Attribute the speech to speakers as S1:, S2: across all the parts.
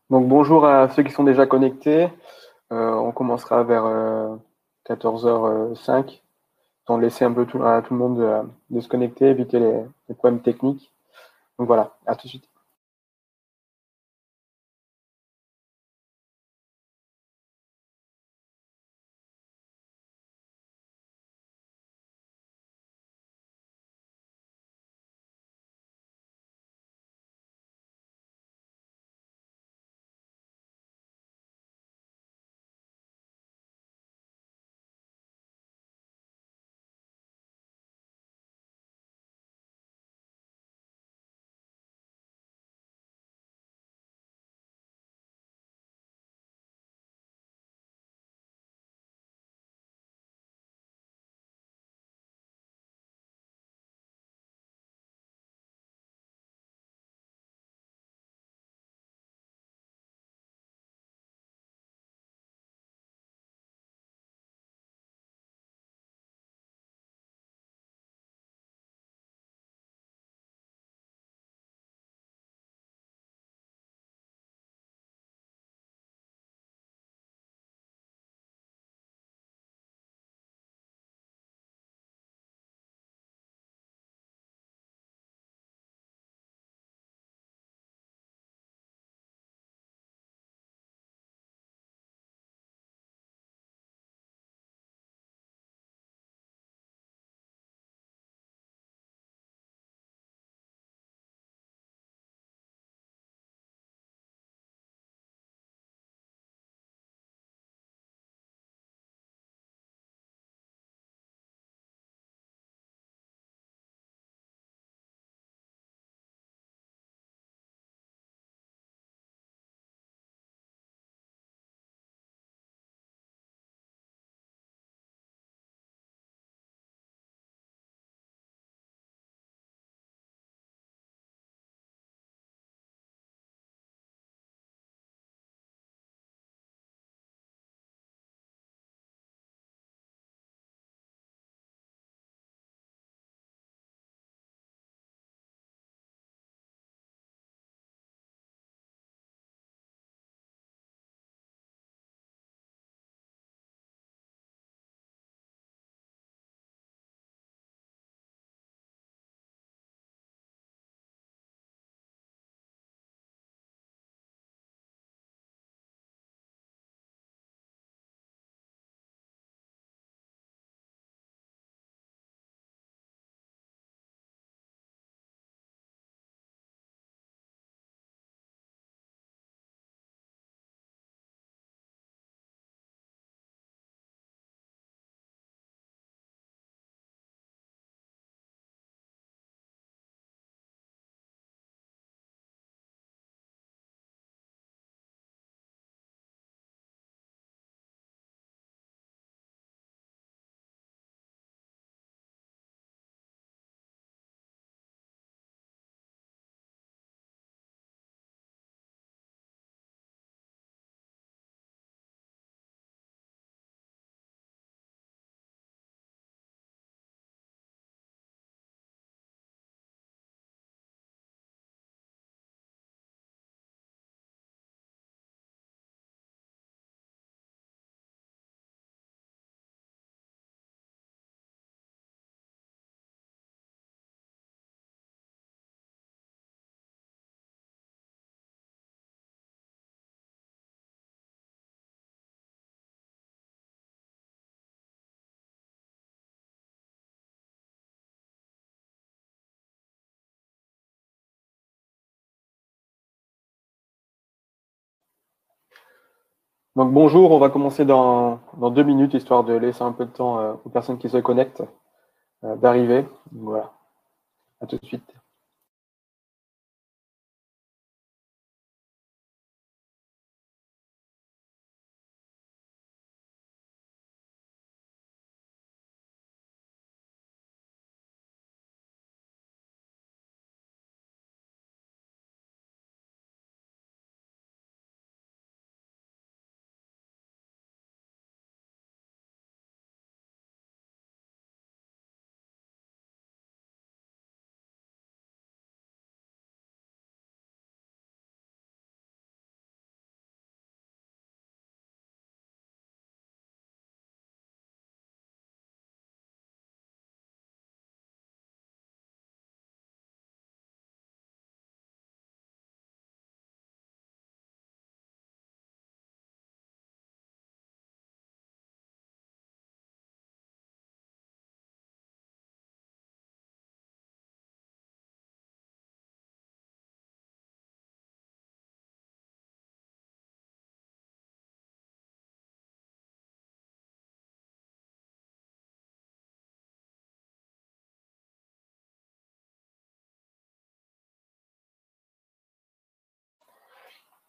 S1: Donc bonjour à ceux qui sont déjà connectés. On commencera vers 14h05. On laisser un peu à tout le monde de se connecter, éviter les problèmes techniques. Donc voilà, à tout de suite. Donc bonjour, on va commencer dans 2 minutes, histoire de laisser un peu de temps aux personnes qui se connectent d'arriver. Donc voilà, à tout de suite.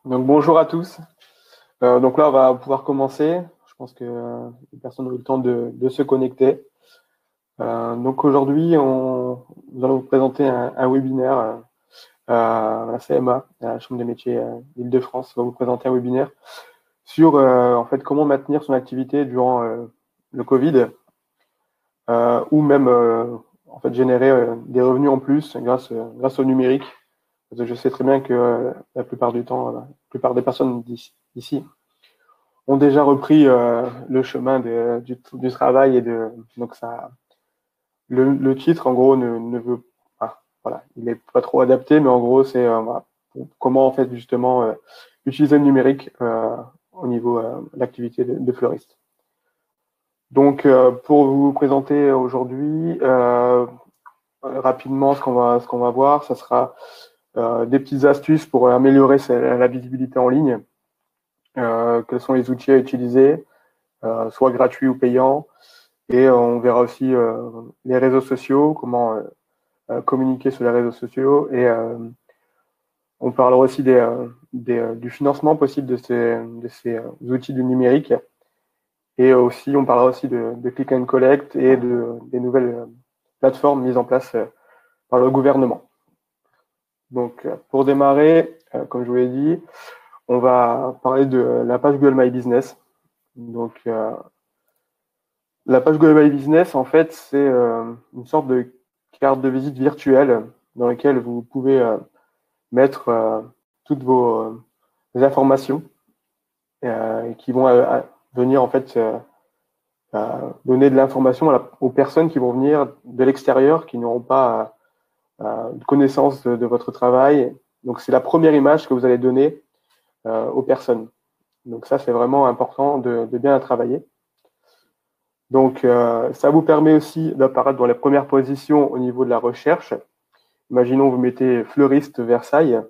S1: Donc bonjour à tous. Donc là, on va pouvoir commencer. Je pense que les personnes ont eu le temps de se connecter. Donc aujourd'hui, nous allons vous présenter un webinaire. La CMA, la Chambre des métiers d'Île-de-France, va vous présenter un webinaire sur en fait comment maintenir son activité durant le Covid ou même en fait générer des revenus en plus grâce au numérique. Parce que je sais très bien que la plupart du temps, la plupart des personnes d'ici ont déjà repris le chemin du travail donc ça le titre en gros ne veut pas, voilà, il est pas trop adapté, mais en gros c'est voilà, comment en fait justement utiliser le numérique au niveau de l'activité de fleuriste. Donc pour vous présenter aujourd'hui rapidement ce qu'on va voir, ça sera des petites astuces pour améliorer la visibilité en ligne. Quels sont les outils à utiliser, soit gratuits ou payants. Et on verra aussi les réseaux sociaux, comment communiquer sur les réseaux sociaux. Et on parlera aussi du financement possible de ces outils du numérique. Et aussi, on parlera aussi de click and collect et des nouvelles plateformes mises en place par le gouvernement. Donc, pour démarrer, comme je vous l'ai dit, on va parler de la page Google My Business. Donc, la page Google My Business, en fait, c'est une sorte de carte de visite virtuelle dans laquelle vous pouvez mettre toutes vos informations qui vont venir en fait donner de l'information aux personnes qui vont venir de l'extérieur, qui n'auront pas de connaissance de votre travail. Donc, c'est la première image que vous allez donner aux personnes. Donc, ça, c'est vraiment important de bien la travailler. Donc, ça vous permet aussi d'apparaître dans les premières positions au niveau de la recherche. Imaginons, vous mettez fleuriste Versailles.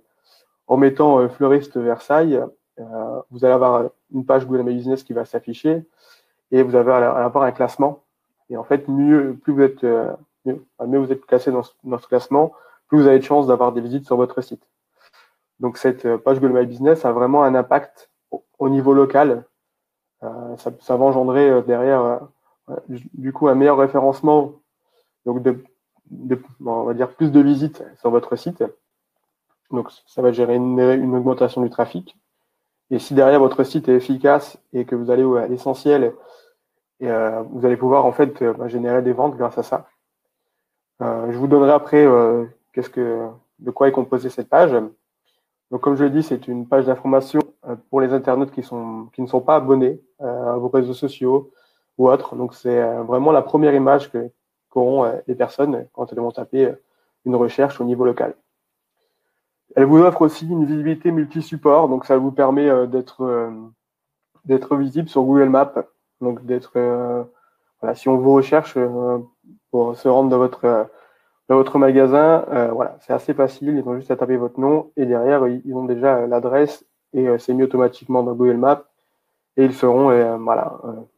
S1: En mettant fleuriste Versailles, vous allez avoir une page Google My Business qui va s'afficher et vous allez avoir un classement. Et en fait, plus vous êtes, mieux vous êtes classé dans ce classement, plus vous avez de chances d'avoir des visites sur votre site. Donc, cette page Google My Business a vraiment un impact au niveau local. Ça va engendrer derrière, du coup, un meilleur référencement, donc on va dire plus de visites sur votre site. Donc, ça va générer une augmentation du trafic. Et si derrière votre site est efficace et que vous allez à l'essentiel, et vous allez pouvoir en fait générer des ventes grâce à ça. Je vous donnerai après de quoi est composée cette page. Donc, comme je l'ai dit, c'est une page d'information pour les internautes qui ne sont pas abonnés à vos réseaux sociaux ou autres. Donc, c'est vraiment la première image qu'auront les personnes quand elles vont taper une recherche au niveau local. Elle vous offre aussi une visibilité multi-support, donc ça vous permet d'être visible sur Google Maps. Donc voilà, si on vous recherche pour se rendre dans votre magasin, voilà, c'est assez facile. Ils ont juste à taper votre nom et derrière ils ont déjà l'adresse et c'est mis automatiquement dans Google Maps et ils seront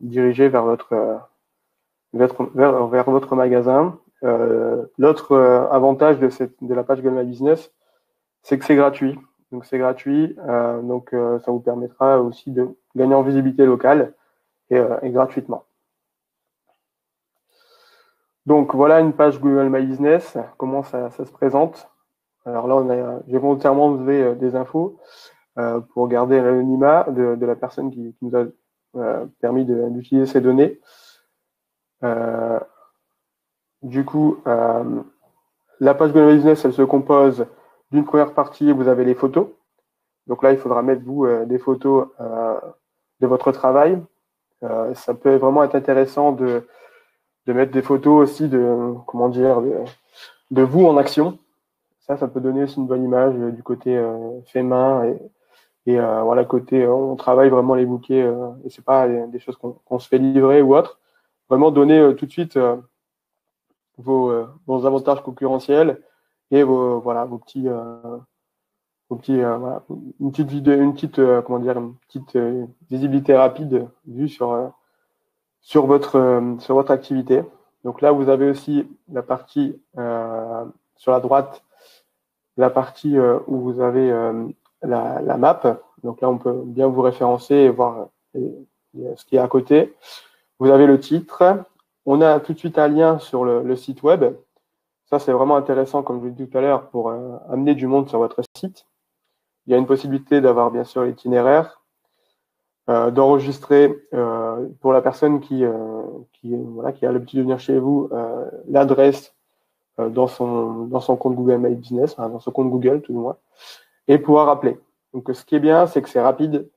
S1: dirigés vers vers votre magasin. L'autre avantage de la page Google My Business, c'est que c'est gratuit. Donc c'est gratuit, ça vous permettra aussi de gagner en visibilité locale et gratuitement. Donc voilà une page Google My Business, comment ça se présente. Alors là, j'ai volontairement enlevé des infos pour garder l'anonymat de la personne qui nous a permis d'utiliser ces données. Du coup, la page Google My Business, elle se compose d'une première partie où vous avez les photos. Donc là, il faudra mettre des photos de votre travail. Ça peut vraiment être intéressant de mettre des photos aussi de vous en action. Ça peut donner aussi une bonne image du côté fait main et voilà, côté on travaille vraiment les bouquets et c'est pas des choses qu'on se fait livrer ou autre. Vraiment donner tout de suite vos avantages concurrentiels et vos petits voilà, une petite vidéo, une petite visibilité rapide vue sur votre activité. Donc là, vous avez aussi la partie sur la droite, la partie où vous avez la map. Donc là, on peut bien vous référencer et voir ce qui est à côté. Vous avez le titre. On a tout de suite un lien sur le site web. Ça, c'est vraiment intéressant, comme je l'ai dit tout à l'heure, pour amener du monde sur votre site. Il y a une possibilité d'avoir bien sûr l'itinéraire, d'enregistrer pour la personne qui a l'habitude de venir chez vous l'adresse dans son compte Google My Business, enfin, dans son compte Google tout du moins, et pouvoir appeler. Donc ce qui est bien, c'est que c'est rapide,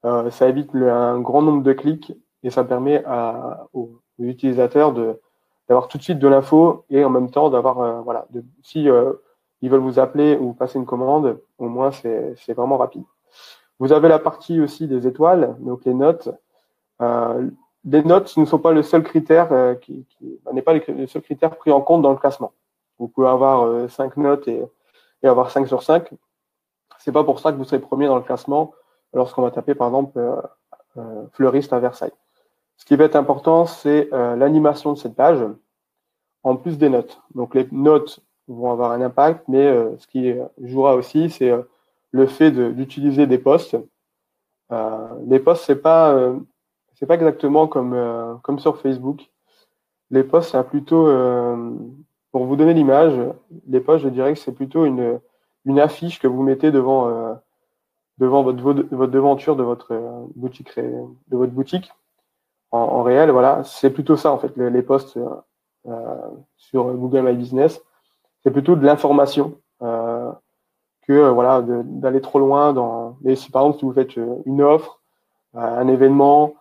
S1: ça évite un grand nombre de clics et ça permet aux utilisateurs d'avoir tout de suite de l'info et en même temps d'avoir si ils veulent vous appeler ou passer une commande, au moins c'est vraiment rapide. Vous avez la partie aussi des étoiles, donc les notes. Les notes ne sont pas le seul critère n'est pas le seul critère pris en compte dans le classement. Vous pouvez avoir 5 notes et avoir 5 sur 5. C'est pas pour ça que vous serez premier dans le classement lorsqu'on va taper par exemple fleuriste à Versailles. Ce qui va être important, c'est l'animation de cette page, en plus des notes. Donc les notes vont avoir un impact, mais ce qui jouera aussi, c'est le fait d'utiliser des posts. Les posts, c'est pas exactement comme sur Facebook. Les posts, c'est plutôt, pour vous donner l'image, les posts, je dirais que c'est plutôt une affiche que vous mettez devant votre devanture de votre boutique. En réel, voilà, c'est plutôt ça en fait. Les posts sur Google My Business, c'est plutôt de l'information que d'aller trop loin Mais si par exemple si vous faites une offre, un événement,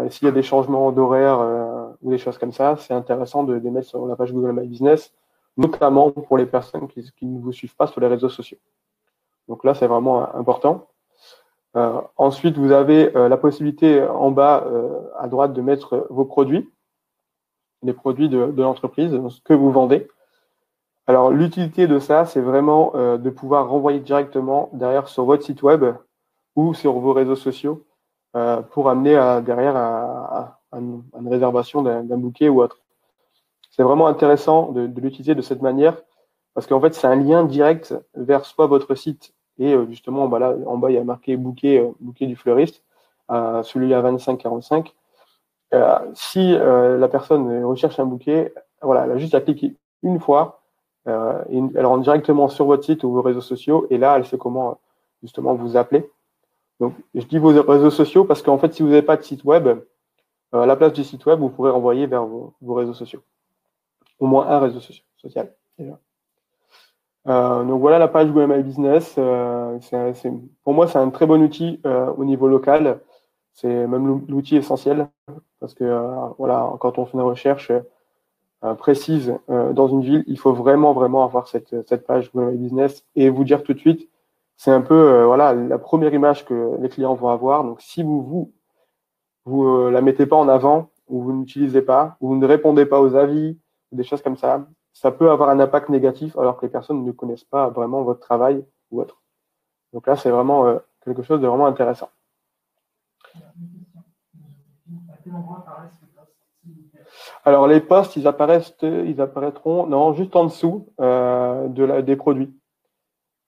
S1: s'il y a des changements d'horaire ou des choses comme ça, c'est intéressant de mettre sur la page Google My Business, notamment pour les personnes qui ne vous suivent pas sur les réseaux sociaux. Donc là, c'est vraiment important. Ensuite, vous avez la possibilité en bas à droite de mettre vos produits, les produits de l'entreprise, ce que vous vendez. Alors, l'utilité de ça, c'est vraiment de pouvoir renvoyer directement derrière sur votre site web ou sur vos réseaux sociaux pour amener derrière à une réservation d'un bouquet ou autre. C'est vraiment intéressant de l'utiliser de cette manière parce qu'en fait, c'est un lien direct vers soit votre site et justement, là, en bas, il y a marqué bouquet du fleuriste, celui à 25,45. Si la personne recherche un bouquet, voilà, elle a juste à cliquer une fois, et elle rentre directement sur votre site ou vos réseaux sociaux, et là, elle sait comment justement vous appeler. Donc, je dis vos réseaux sociaux parce qu'en fait, si vous n'avez pas de site web, à la place du site web, vous pourrez renvoyer vers vos réseaux sociaux. Au moins un réseau social, déjà. Donc voilà la page Google My Business. Pour moi, c'est un très bon outil au niveau local. C'est même l'outil essentiel parce que quand on fait une recherche précise dans une ville, il faut vraiment avoir cette page Google My Business et vous dire tout de suite, c'est un peu la première image que les clients vont avoir. Donc si vous la mettez pas en avant ou vous n'utilisez pas ou vous ne répondez pas aux avis, des choses comme ça peut avoir un impact négatif alors que les personnes ne connaissent pas vraiment votre travail ou autre. Donc là, c'est vraiment quelque chose de vraiment intéressant. Alors les posts, ils apparaîtront non, juste en dessous des produits.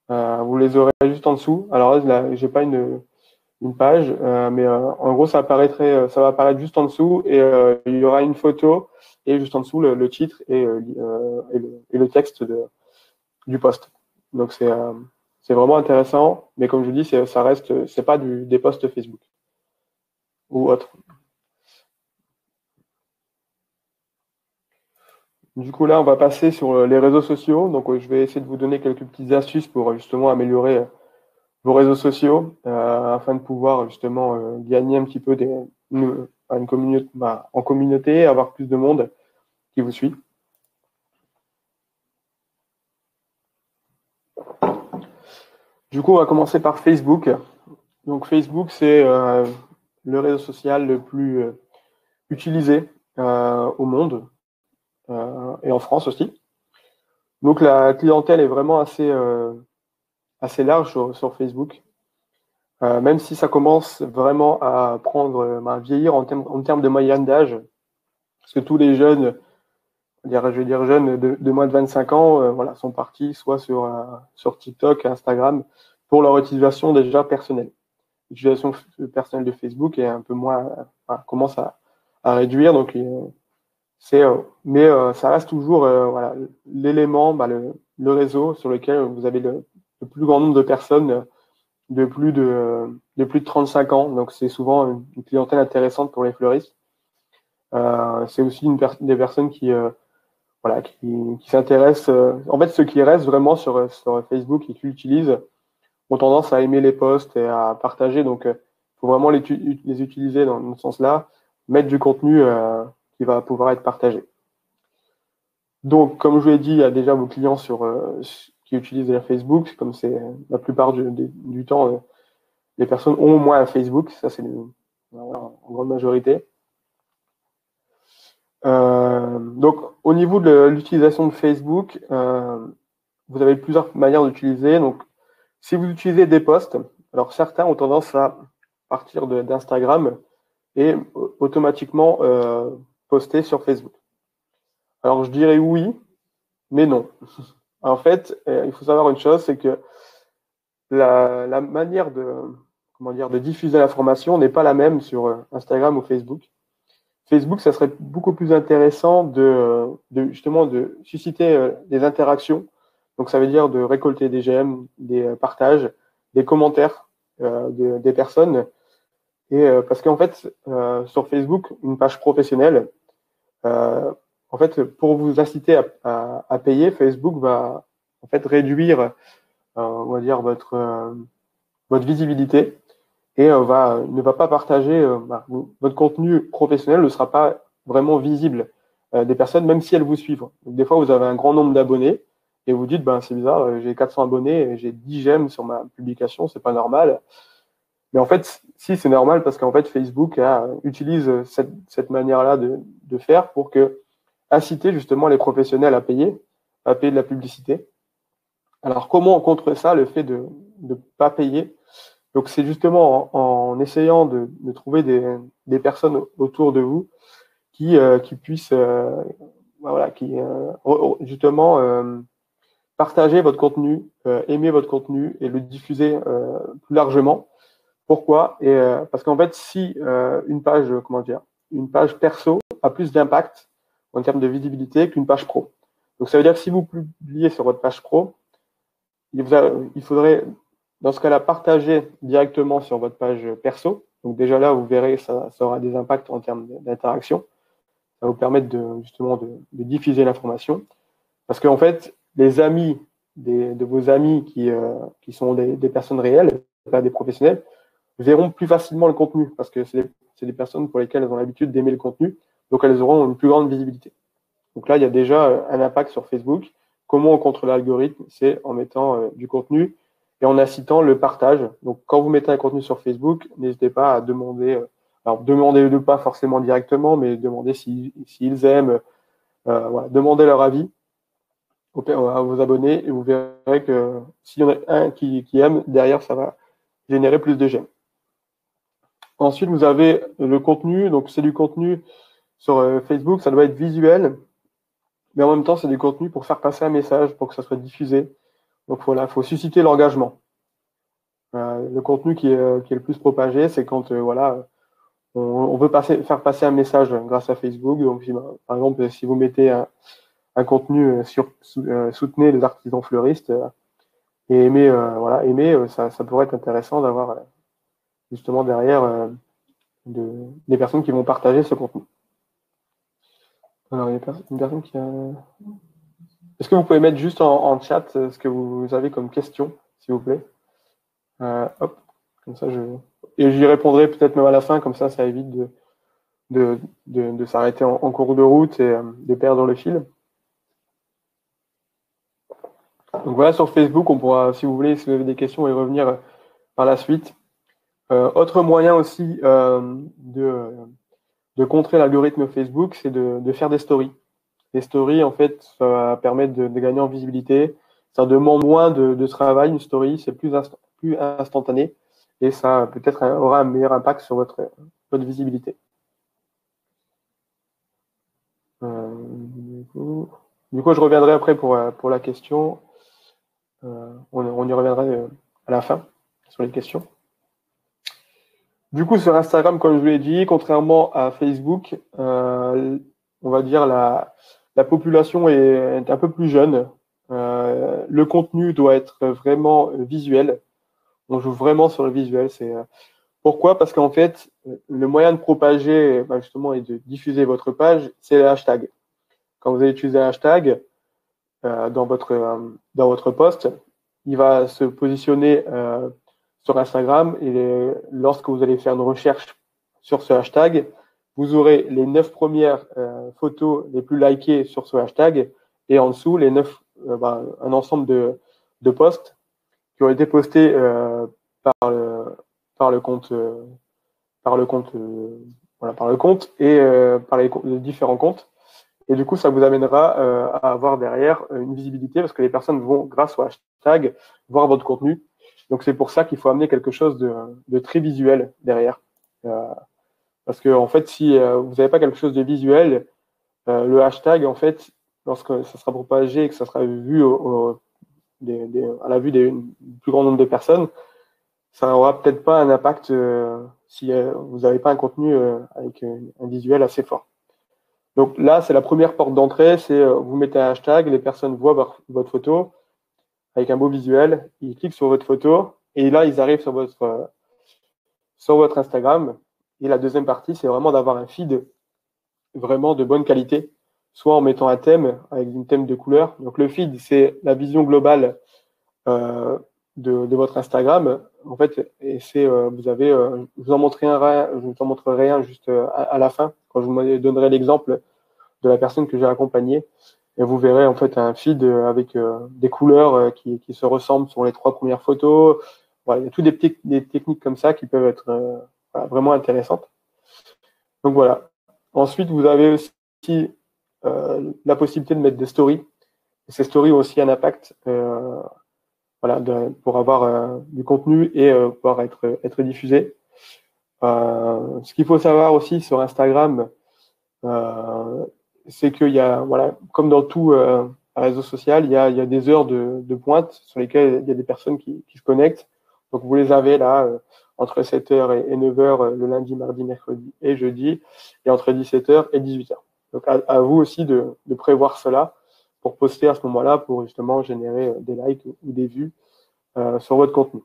S1: Vous les aurez juste en dessous. Alors là, j'ai pas une page, mais en gros, ça va apparaître juste en dessous et il y aura une photo et juste en dessous le titre et le texte du post. Donc c'est vraiment intéressant, mais comme je vous dis, c'est pas des posts Facebook ou autre. Du coup, là, on va passer sur les réseaux sociaux. Donc, je vais essayer de vous donner quelques petites astuces pour justement améliorer vos réseaux sociaux afin de pouvoir justement gagner un petit peu une communauté, en communauté, avoir plus de monde qui vous suit. Du coup, on va commencer par Facebook. Donc, Facebook, c'est le réseau social le plus utilisé au monde et en France aussi. Donc, la clientèle est vraiment assez large sur Facebook. Même si ça commence vraiment à vieillir en termes de moyenne d'âge, parce que tous les jeunes, je veux dire jeunes de moins de 25 ans, sont partis soit sur TikTok, Instagram, pour leur utilisation déjà personnelle. l'utilisation personnelle de Facebook est un peu moins, commence à réduire. Donc, mais ça reste toujours voilà, l'élément, le réseau sur lequel vous avez le plus grand nombre de personnes de plus de 35 ans. Donc, c'est souvent une clientèle intéressante pour les fleuristes. C'est aussi des personnes voilà, qui s'intéressent. En fait, ceux qui restent vraiment sur Facebook et qui l'utilisent ont tendance à aimer les posts et à partager. Donc, il faut vraiment les utiliser dans ce sens-là, mettre du contenu qui va pouvoir être partagé. Donc, comme je vous l'ai dit, il y a déjà vos clients qui utilisent déjà Facebook, comme c'est la plupart du temps, les personnes ont au moins un Facebook, ça c'est en grande majorité. Donc, au niveau de l'utilisation de Facebook, vous avez plusieurs manières d'utiliser. Donc, si vous utilisez des posts, alors certains ont tendance à partir d'Instagram et automatiquement poster sur Facebook. Alors, je dirais oui, mais non. En fait, il faut savoir une chose, c'est que la manière de diffuser l'information n'est pas la même sur Instagram ou Facebook. Facebook, ça serait beaucoup plus intéressant justement de susciter des interactions. Donc, ça veut dire de récolter des j'aime, des partages, des commentaires des personnes. Et parce qu'en fait, sur Facebook, une page professionnelle, en fait, pour vous inciter à payer, Facebook va en fait réduire, on va dire votre visibilité et ne va pas partager votre contenu professionnel ne sera pas vraiment visible des personnes, même si elles vous suivent. Donc, des fois, vous avez un grand nombre d'abonnés et vous dites, c'est bizarre, j'ai 400 abonnés et j'ai 10 j'aime sur ma publication, c'est pas normal. Mais en fait, si, c'est normal parce qu'en fait, Facebook utilise cette manière-là de faire pour inciter justement les professionnels à payer de la publicité. Alors, comment on contre ça, le fait de ne pas payer? Donc, c'est justement en essayant de trouver des personnes autour de vous qui puissent justement partager votre contenu, aimer votre contenu et le diffuser plus largement. Pourquoi? Parce qu'en fait, si une page perso a plus d'impact en termes de visibilité qu'une page pro. Donc, ça veut dire que si vous publiez sur votre page pro, il faudrait, dans ce cas-là, partager directement sur votre page perso. Donc, déjà là, vous verrez, ça aura des impacts en termes d'interaction. Ça va vous permettre justement de diffuser l'information. Parce qu'en fait, les amis de vos amis qui sont des personnes réelles, pas des professionnels, verront plus facilement le contenu parce que c'est des personnes pour lesquelles elles ont l'habitude d'aimer le contenu, donc elles auront une plus grande visibilité. Donc là, il y a déjà un impact sur Facebook. Comment on contrôle l'algorithme? C'est en mettant du contenu et en incitant le partage. Donc, quand vous mettez un contenu sur Facebook, n'hésitez pas à demander, alors demandez-le pas forcément directement, mais demandez s'ils aiment, voilà, demandez leur avis à vos abonnés et vous verrez que s'il y en a un qui aime, derrière, ça va générer plus de j'aime. Ensuite, vous avez le contenu. Donc, c'est du contenu sur Facebook. Ça doit être visuel, mais en même temps, c'est du contenu pour faire passer un message, pour que ça soit diffusé. Donc, voilà, il faut susciter l'engagement. Le contenu qui est le plus propagé, c'est quand on veut faire passer un message grâce à Facebook. Donc, par exemple, si vous mettez un contenu soutenez les artisans fleuristes et aimez, ça pourrait être intéressant d'avoir justement derrière des personnes qui vont partager ce contenu. Alors, il y a une personne qui a... Est-ce que vous pouvez mettre juste en chat ce que vous avez comme question, s'il vous plaît? Hop, comme ça, et j'y répondrai peut-être même à la fin, comme ça évite de s'arrêter en cours de route et de perdre le fil. Donc voilà, sur Facebook, on pourra, si vous voulez, si vous avez des questions, y revenir par la suite. Autre moyen aussi de contrer l'algorithme Facebook, c'est de faire des stories. Les stories, en fait, ça va permettre de gagner en visibilité. Ça demande moins de travail. Une story, c'est plus instantané et ça peut-être aura un meilleur impact sur votre visibilité. Du coup, je reviendrai après pour la question. On y reviendra à la fin sur les questions. Du coup, sur Instagram, comme je vous l'ai dit, contrairement à Facebook, on va dire la population est un peu plus jeune. Le contenu doit être vraiment visuel. On joue vraiment sur le visuel. Pourquoi? Parce qu'en fait, le moyen de propager justement et de diffuser votre page, c'est le hashtag. Quand vous allez utiliser un hashtag dans votre post, il va se positionner sur Instagram et lorsque vous allez faire une recherche sur ce hashtag, vous aurez les 9 premières photos les plus likées sur ce hashtag et en dessous les 9 un ensemble de posts qui ont été postés par le par le compte par le compte par le compte et par les différents comptes. Et du coup, ça vous amènera à avoir derrière une visibilité parce que les personnes vont, grâce au hashtag, voir votre contenu. Donc, c'est pour ça qu'il faut amener quelque chose de très visuel derrière. Parce que, en fait, si vous n'avez pas quelque chose de visuel, le hashtag, en fait, lorsque ça sera propagé et que ça sera vu à la vue du plus grand nombre de personnes, ça n'aura peut-être pas un impact si vous n'avez pas un contenu avec un visuel assez fort. Donc là, c'est la première porte d'entrée, c'est vous mettez un hashtag, les personnes voient votre photo avec un beau visuel, ils cliquent sur votre photo et là, ils arrivent sur votre Instagram. Et la deuxième partie, c'est vraiment d'avoir un feed vraiment de bonne qualité, soit en mettant un thème avec une thème de couleur. Donc le feed, c'est la vision globale de votre Instagram. En fait, et c'est je vous en montrerai un juste à la fin quand je vous donnerai l'exemple de la personne que j'ai accompagnée. Et vous verrez en fait un feed avec des couleurs qui se ressemblent sur les 3 premières photos. Voilà, il y a toutes des techniques comme ça qui peuvent être vraiment intéressantes. Donc voilà. Ensuite, vous avez aussi la possibilité de mettre des stories. Et ces stories ont aussi un impact pour avoir du contenu et pouvoir être diffusé. Ce qu'il faut savoir aussi sur Instagram, c'est qu'il y a, voilà, comme dans tout réseau social, il y a des heures de pointe sur lesquelles il y a des personnes qui se connectent. Donc, vous les avez là entre 7h et 9h le lundi, mardi, mercredi et jeudi, et entre 17h et 18h. Donc, à vous aussi de prévoir cela pour poster à ce moment-là, pour justement générer des likes ou des vues sur votre contenu.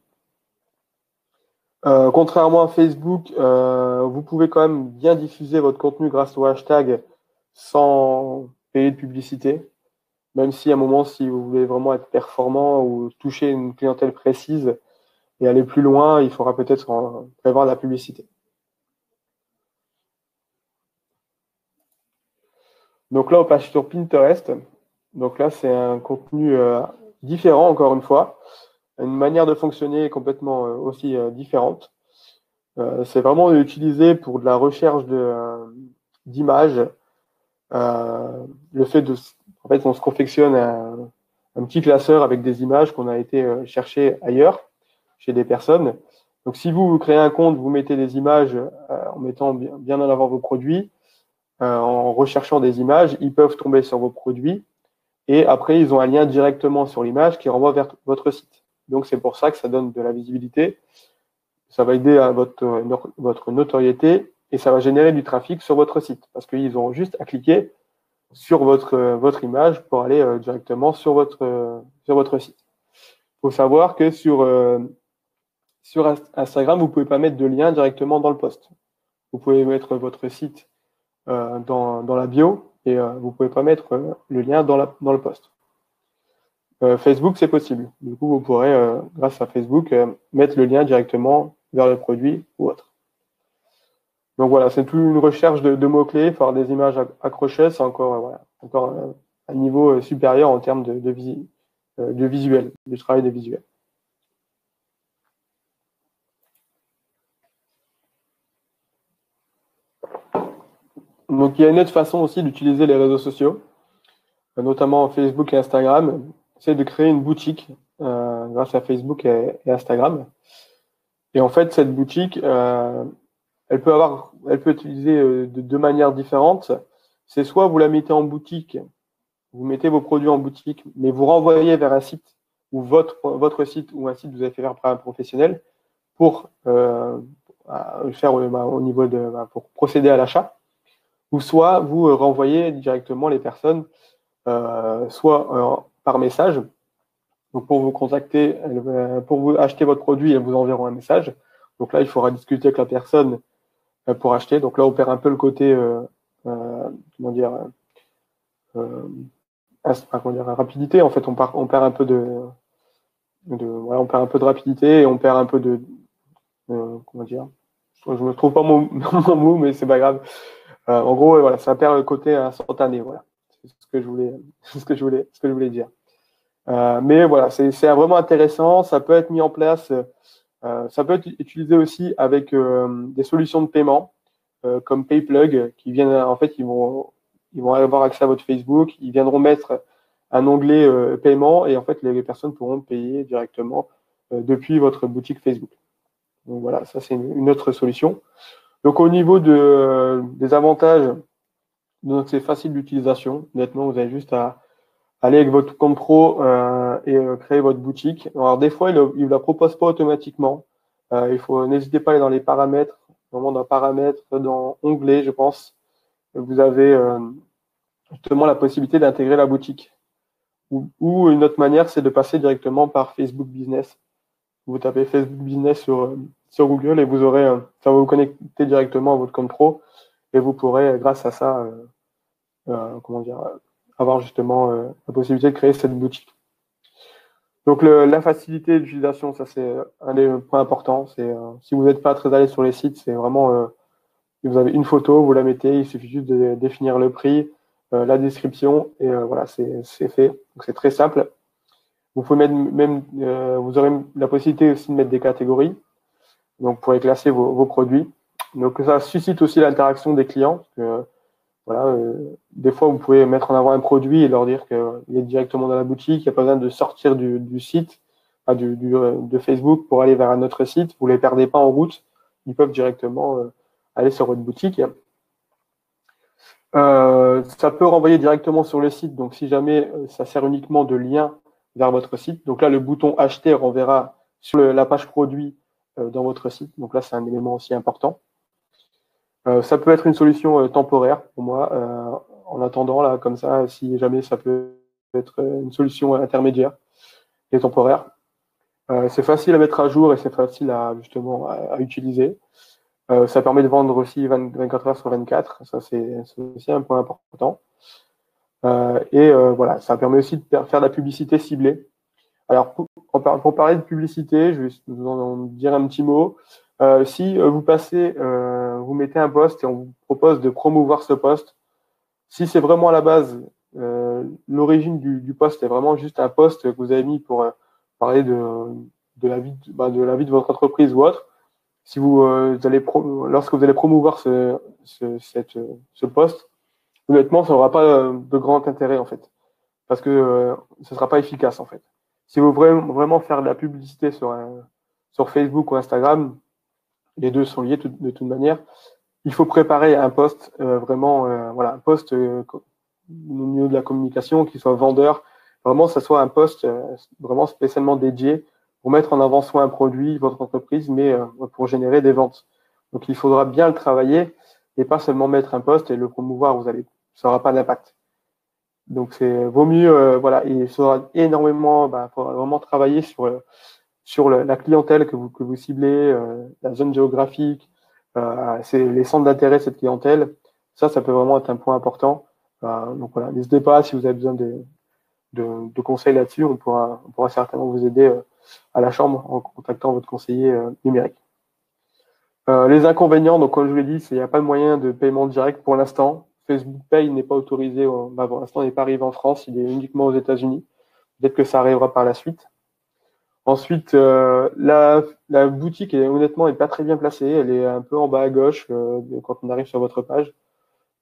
S1: Contrairement à Facebook, vous pouvez quand même bien diffuser votre contenu grâce au hashtag sans payer de publicité, même si à un moment, si vous voulez vraiment être performant ou toucher une clientèle précise et aller plus loin, il faudra peut-être prévoir la publicité. Donc là, on passe sur Pinterest. Donc là, c'est un contenu différent, encore une fois, une manière de fonctionner complètement aussi différente. C'est vraiment utilisé pour de la recherche d'images. Le fait en fait, on se confectionne un petit classeur avec des images qu'on a été chercher ailleurs, chez des personnes. Donc, si vous créez un compte, vous mettez des images en mettant bien en avant vos produits, en recherchant des images, ils peuvent tomber sur vos produits et après, ils ont un lien directement sur l'image qui renvoie vers votre site. Donc, c'est pour ça que ça donne de la visibilité. Ça va aider à votre notoriété et ça va générer du trafic sur votre site parce qu'ils ont juste à cliquer sur votre image pour aller directement sur votre site. Il faut savoir que sur Instagram, vous ne pouvez pas mettre de lien directement dans le post. Vous pouvez mettre votre site dans la bio et vous ne pouvez pas mettre le lien dans le post. Facebook, c'est possible. Du coup, vous pourrez, grâce à Facebook, mettre le lien directement vers le produit ou autre. Donc voilà, c'est plus une recherche de mots-clés, faire des images accrochées, c'est encore un niveau supérieur en termes de visuel, du travail des visuels. Donc il y a une autre façon aussi d'utiliser les réseaux sociaux, notamment Facebook et Instagram, c'est de créer une boutique grâce à Facebook et Instagram. Et en fait, cette boutique, elle peut être utilisée de 2 manières différentes. C'est soit vous la mettez en boutique, vous mettez vos produits en boutique, mais vous renvoyez vers un site ou votre site ou un site que vous avez fait faire par un professionnel pour le faire au niveau pour procéder à l'achat, ou soit vous renvoyez directement les personnes, soit par message. Donc pour vous contacter, pour vous acheter votre produit, elles vous enverront un message. Donc là, il faudra discuter avec la personne pour acheter. Donc là, on perd un peu le côté, comment dire, comment dire, rapidité. En fait, on perd un peu on perd un peu de rapidité et on perd un peu comment dire, je me trouve pas mon mot, mais c'est pas grave. En gros, voilà, ça perd le côté instantané. Voilà, c'est ce que je voulais, ce que je voulais dire. Mais voilà, c'est vraiment intéressant. Ça peut être mis en place. Ça peut être utilisé aussi avec des solutions de paiement comme PayPlug qui viennent. En fait, ils vont avoir accès à votre Facebook. Ils viendront mettre un onglet paiement et en fait, les personnes pourront payer directement depuis votre boutique Facebook. Donc voilà, ça c'est une autre solution. Donc au niveau des avantages, donc c'est facile d'utilisation. Honnêtement, vous avez juste à aller avec votre compte pro et créer votre boutique. Alors des fois, il ne la propose pas automatiquement. N'hésitez pas à aller dans les paramètres, vraiment dans paramètres, dans onglet, je pense. Vous avez justement la possibilité d'intégrer la boutique. Ou une autre manière, c'est de passer directement par Facebook Business. Vous tapez Facebook Business sur Google et vous aurez, ça va vous connecter directement à votre compte pro et vous pourrez, grâce à ça, comment dire, avoir justement la possibilité de créer cette boutique. Donc la facilité d'utilisation, ça c'est un des points importants. C'est si vous n'êtes pas très à l'aise sur les sites, c'est vraiment vous avez une photo, vous la mettez, il suffit juste de définir le prix, la description et voilà, c'est fait. Donc c'est très simple. Vous pouvez vous aurez la possibilité aussi de mettre des catégories. Donc vous pourrez classer vos produits. Donc ça suscite aussi l'interaction des clients. Parce que, voilà, des fois, vous pouvez mettre en avant un produit et leur dire qu'il est directement dans la boutique. Il n'y a pas besoin de sortir du site, de Facebook pour aller vers un autre site. Vous ne les perdez pas en route. Ils peuvent directement aller sur votre boutique. Ça peut renvoyer directement sur le site. Donc, si jamais ça sert uniquement de lien vers votre site, donc là, le bouton acheter renverra sur la page produit dans votre site. Donc là, c'est un élément aussi important. Ça peut être une solution temporaire pour moi, en attendant, là, comme ça, si jamais ça peut être une solution intermédiaire et temporaire. C'est facile à mettre à jour et c'est facile justement à utiliser. Ça permet de vendre aussi 24 heures sur 24. Ça, c'est aussi un point important. Voilà, ça permet aussi de faire de la publicité ciblée. Alors, pour parler de publicité, je vais vous en dire un petit mot. Si vous vous mettez un post et on vous propose de promouvoir ce post, si c'est vraiment à la base, l'origine du post est vraiment juste un post que vous avez mis pour parler de la vie de votre entreprise ou autre, si lorsque vous allez promouvoir ce post, honnêtement, ça n'aura pas de grand intérêt en fait, parce que ce ne sera pas efficace en fait. Si vous voulez vraiment faire de la publicité sur Facebook ou Instagram, les deux sont liés de toute manière. Il faut préparer un post voilà, un post au niveau de la communication qui soit vendeur. Vraiment, ça soit un post vraiment spécialement dédié pour mettre en avant soit un produit, votre entreprise, mais pour générer des ventes. Donc, il faudra bien le travailler et pas seulement mettre un post et le promouvoir. Ça n'aura pas d'impact. Donc, vaut mieux, voilà, il faudra énormément, faudra vraiment travailler sur la clientèle que vous ciblez, la zone géographique, c'est les centres d'intérêt de cette clientèle. Ça peut vraiment être un point important. Donc voilà, n'hésitez pas si vous avez besoin de conseils là-dessus, on pourra certainement vous aider à la chambre en contactant votre conseiller numérique. Les inconvénients, donc comme je vous l'ai dit, il n'y a pas de moyen de paiement direct pour l'instant. Facebook Pay n'est pas autorisé, pour l'instant, il n'est pas arrivé en France, il est uniquement aux États-Unis. Peut-être que ça arrivera par la suite. Ensuite, la boutique honnêtement est pas très bien placée. Elle est un peu en bas à gauche quand on arrive sur votre page.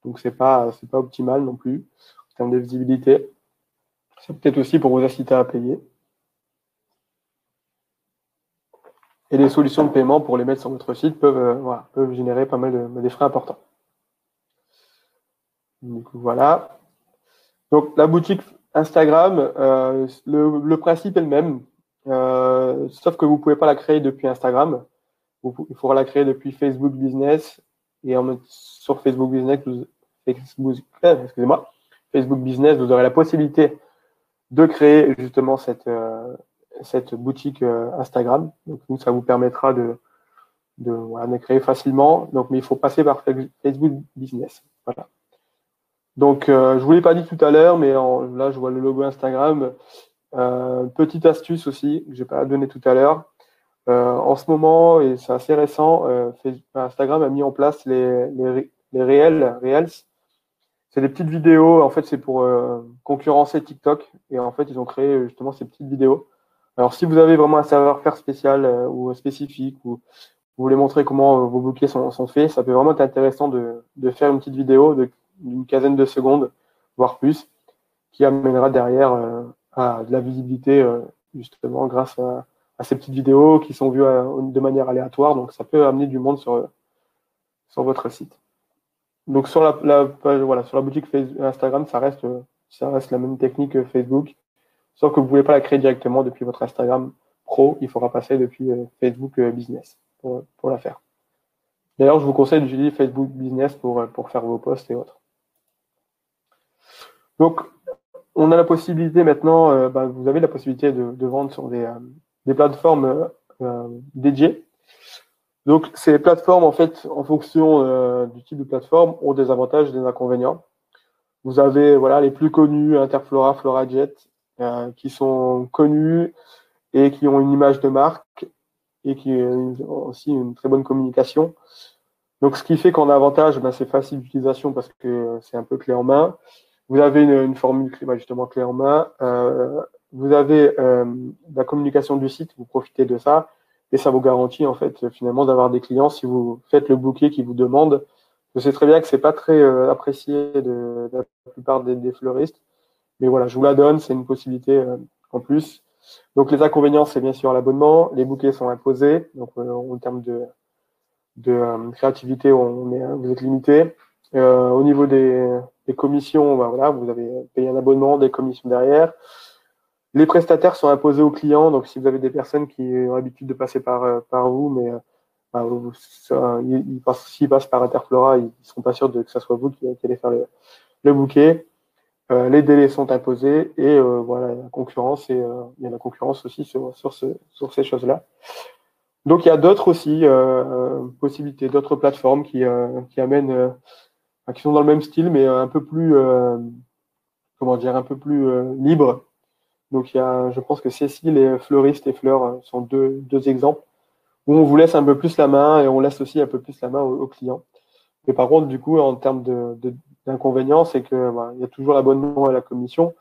S1: Donc c'est pas optimal non plus en termes de visibilité. C'est peut-être aussi pour vous inciter à payer. Et les solutions de paiement pour les mettre sur votre site peuvent générer pas mal des frais importants. Du coup, voilà. Donc la boutique Instagram, le principe est le même, sauf que vous pouvez pas la créer depuis Instagram. il faudra la créer depuis Facebook Business. Et sur Facebook Business, Facebook Business, vous aurez la possibilité de créer justement cette boutique Instagram. Donc, nous, ça vous permettra de créer facilement. Donc, mais il faut passer par Facebook Business. Voilà. Donc, je vous l'ai pas dit tout à l'heure, mais là, je vois le logo Instagram. Petite astuce aussi que j'ai pas donné tout à l'heure. En ce moment, et c'est assez récent, Instagram a mis en place les Reels. C'est des petites vidéos. En fait, c'est pour concurrencer TikTok. Et en fait, ils ont créé justement ces petites vidéos. Alors, si vous avez vraiment un savoir-faire spécial ou spécifique, ou vous voulez montrer comment vos bouquets sont faits, ça peut vraiment être intéressant de faire une petite vidéo d'une quinzaine de secondes, voire plus, qui amènera derrière à de la visibilité, justement, grâce à ces petites vidéos qui sont vues de manière aléatoire. Donc, ça peut amener du monde sur votre site. Donc, sur la page, voilà, sur la boutique Instagram, ça reste la même technique que Facebook, sauf que vous ne pouvez pas la créer directement depuis votre Instagram Pro. Il faudra passer depuis Facebook Business pour la faire. D'ailleurs, je vous conseille d'utiliser Facebook Business pour faire vos posts et autres. Donc, on a la possibilité maintenant, vous avez la possibilité de vendre sur des plateformes dédiées. Donc, ces plateformes, en fait, en fonction du type de plateforme, ont des avantages et des inconvénients. Vous avez les plus connus, Interflora, FloraJet, qui sont connus et qui ont une image de marque et qui ont aussi une très bonne communication. Donc, ce qui fait qu'en avantage, c'est facile d'utilisation parce que c'est un peu clé en main. Vous avez une formule justement clé en main. Vous avez la communication du site, vous profitez de ça et ça vous garantit en fait finalement d'avoir des clients si vous faites le bouquet qu'ils vous demandent. Je sais très bien que c'est pas très apprécié de la plupart des fleuristes, mais voilà, je vous la donne, c'est une possibilité en plus. Donc les inconvénients, c'est bien sûr l'abonnement, les bouquets sont imposés, donc en termes de créativité, vous êtes limité. Au niveau des commissions, vous avez payé un abonnement, des commissions derrière. Les prestataires sont imposés aux clients, donc si vous avez des personnes qui ont l'habitude de passer par vous, mais s'ils passent par Interflora, ils ne seront pas sûrs que ce soit vous qui allez faire le bouquet. Les délais sont imposés et la concurrence, et il y a la concurrence aussi sur ces choses-là. Donc il y a d'autres aussi possibilités, d'autres plateformes qui amènent, qui sont dans le même style, mais un peu plus, un peu plus libre. Donc je pense que Cécile et Fleuriste et Fleur sont deux exemples où on vous laisse un peu plus la main et on laisse aussi un peu plus la main aux clients. Mais par contre, du coup, en termes d'inconvénients, c'est que il y a toujours l'abonnement et la commission.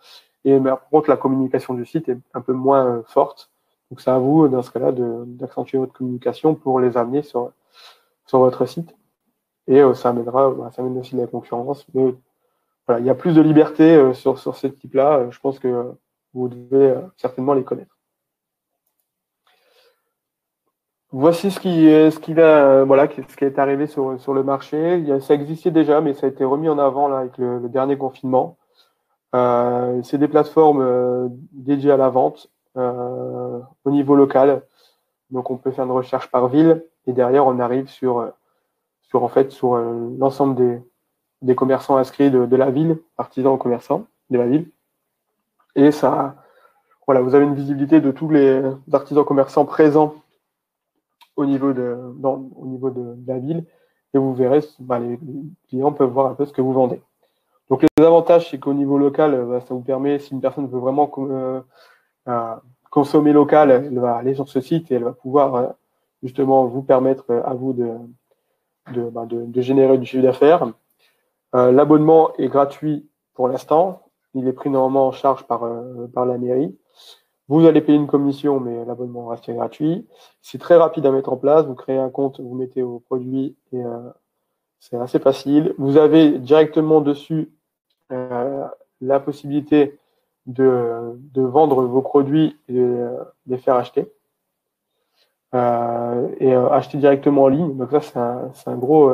S1: Et par contre, la communication du site est un peu moins forte. Donc, c'est à vous, dans ce cas-là, d'accentuer votre communication pour les amener sur votre site. Et ça amène aussi la concurrence. Mais voilà, il y a plus de liberté sur ce type-là. Je pense que vous devez certainement les connaître. Voici ce qui est arrivé sur le marché. Ça existait déjà, mais ça a été remis en avant là avec le dernier confinement. C'est des plateformes dédiées à la vente au niveau local. Donc, on peut faire une recherche par ville et derrière, on arrive sur l'ensemble des commerçants inscrits de la ville, artisans commerçants de la ville. Et ça, vous avez une visibilité de tous les artisans commerçants présents au niveau de la ville et vous verrez, les clients peuvent voir un peu ce que vous vendez. Donc, les avantages, c'est qu'au niveau local, ça vous permet, si une personne veut vraiment consommer local, elle va aller sur ce site et elle va pouvoir justement vous permettre à vous de générer du chiffre d'affaires. L'abonnement est gratuit pour l'instant. Il est pris normalement en charge par la mairie. Vous allez payer une commission, mais l'abonnement reste gratuit. C'est très rapide à mettre en place. Vous créez un compte, vous mettez vos produits et c'est assez facile. Vous avez directement dessus la possibilité de vendre vos produits et les faire acheter. Acheter directement en ligne. Donc ça, c'est un gros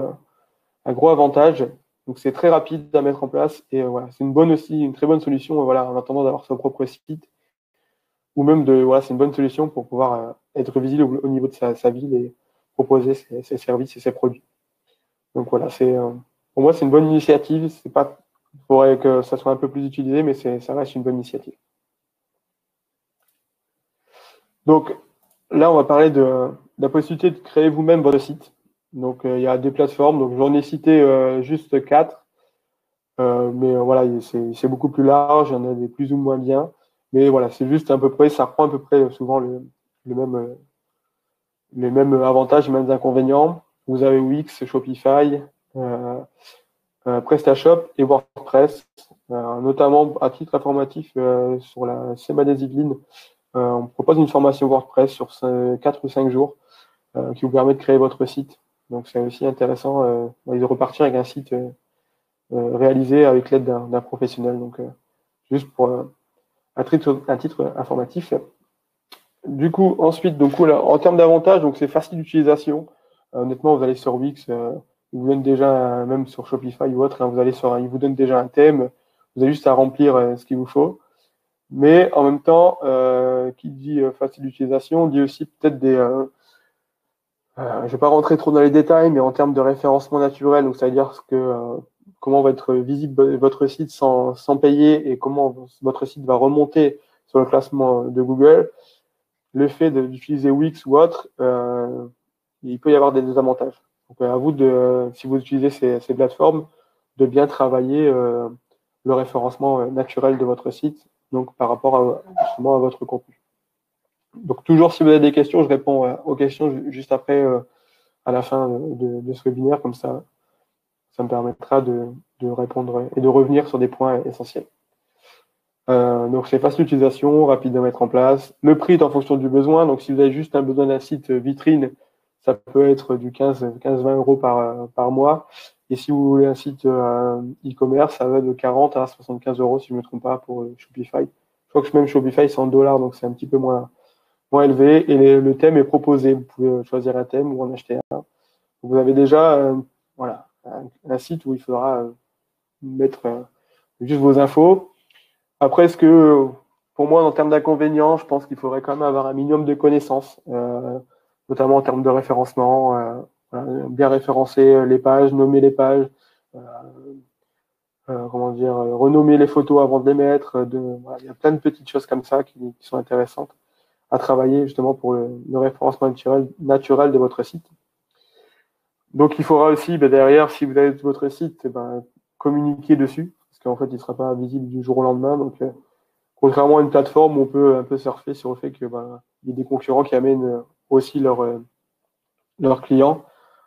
S1: avantage. Donc c'est très rapide à mettre en place et c'est une très bonne solution en attendant d'avoir son propre site ou même c'est une bonne solution pour pouvoir être visible au niveau de sa ville proposer ses services et ses produits. Donc voilà, pour moi, c'est une bonne initiative. Il faudrait que ça soit un peu plus utilisé, mais ça reste une bonne initiative. Donc là, on va parler de la possibilité de créer vous-même votre site. Donc il y a des plateformes. Donc j'en ai cité juste 4. Mais voilà, c'est beaucoup plus large, il y en a des plus ou moins bien. Mais voilà, c'est juste à peu près, ça reprend à peu près souvent les mêmes avantages, les mêmes inconvénients. Vous avez Wix, Shopify, PrestaShop et WordPress. Notamment à titre informatif, sur la SEMA des Yvelines, on propose une formation WordPress sur 4 ou 5 jours qui vous permet de créer votre site. Donc c'est aussi intéressant de repartir avec un site réalisé avec l'aide d'un professionnel. Donc juste pour un titre informatif. Du coup, ensuite, donc là, en termes d'avantages, donc c'est facile d'utilisation. Honnêtement, vous allez sur Wix, il vous donne déjà, même sur Shopify ou autre, vous allez il vous donne déjà un thème. Vous avez juste à remplir ce qu'il vous faut. Mais en même temps, qui dit facile d'utilisation, dit aussi peut-être je ne vais pas rentrer trop dans les détails, mais en termes de référencement naturel, donc ça veut dire comment va être visible votre site sans payer et comment votre site va remonter sur le classement de Google. Le fait d'utiliser Wix ou autre, il peut y avoir des désavantages. Donc à vous si vous utilisez ces plateformes, de bien travailler le référencement naturel de votre site, donc par rapport justement à votre contenu. Donc toujours si vous avez des questions, je réponds aux questions juste après à la fin de ce webinaire, comme ça me permettra de répondre et de revenir sur des points essentiels. Donc c'est facile d'utilisation, rapide à mettre en place. Le prix est en fonction du besoin. Donc si vous avez juste un besoin d'un site vitrine, ça peut être du 15-20 euros par mois. Et si vous voulez un site e-commerce, ça va de 40 à 75 euros si je ne me trompe pas pour Shopify. Je crois que même Shopify c'est en dollars, donc c'est un petit peu moins élevé. Et le thème est proposé. Vous pouvez choisir un thème ou en acheter un. Vous avez déjà un site où il faudra mettre juste vos infos. Après, pour moi, en termes d'inconvénients, je pense qu'il faudrait quand même avoir un minimum de connaissances, notamment en termes de référencement, bien référencer les pages, nommer les pages, renommer les photos avant de les mettre. Il y a plein de petites choses comme ça qui sont intéressantes à travailler justement pour le référencement naturel de votre site. Donc, il faudra aussi, derrière, si vous avez votre site, communiquer dessus, parce qu'en fait, il ne sera pas visible du jour au lendemain. Donc, contrairement à une plateforme où on peut un peu surfer sur le fait qu'il y a des concurrents qui amènent aussi leurs clients.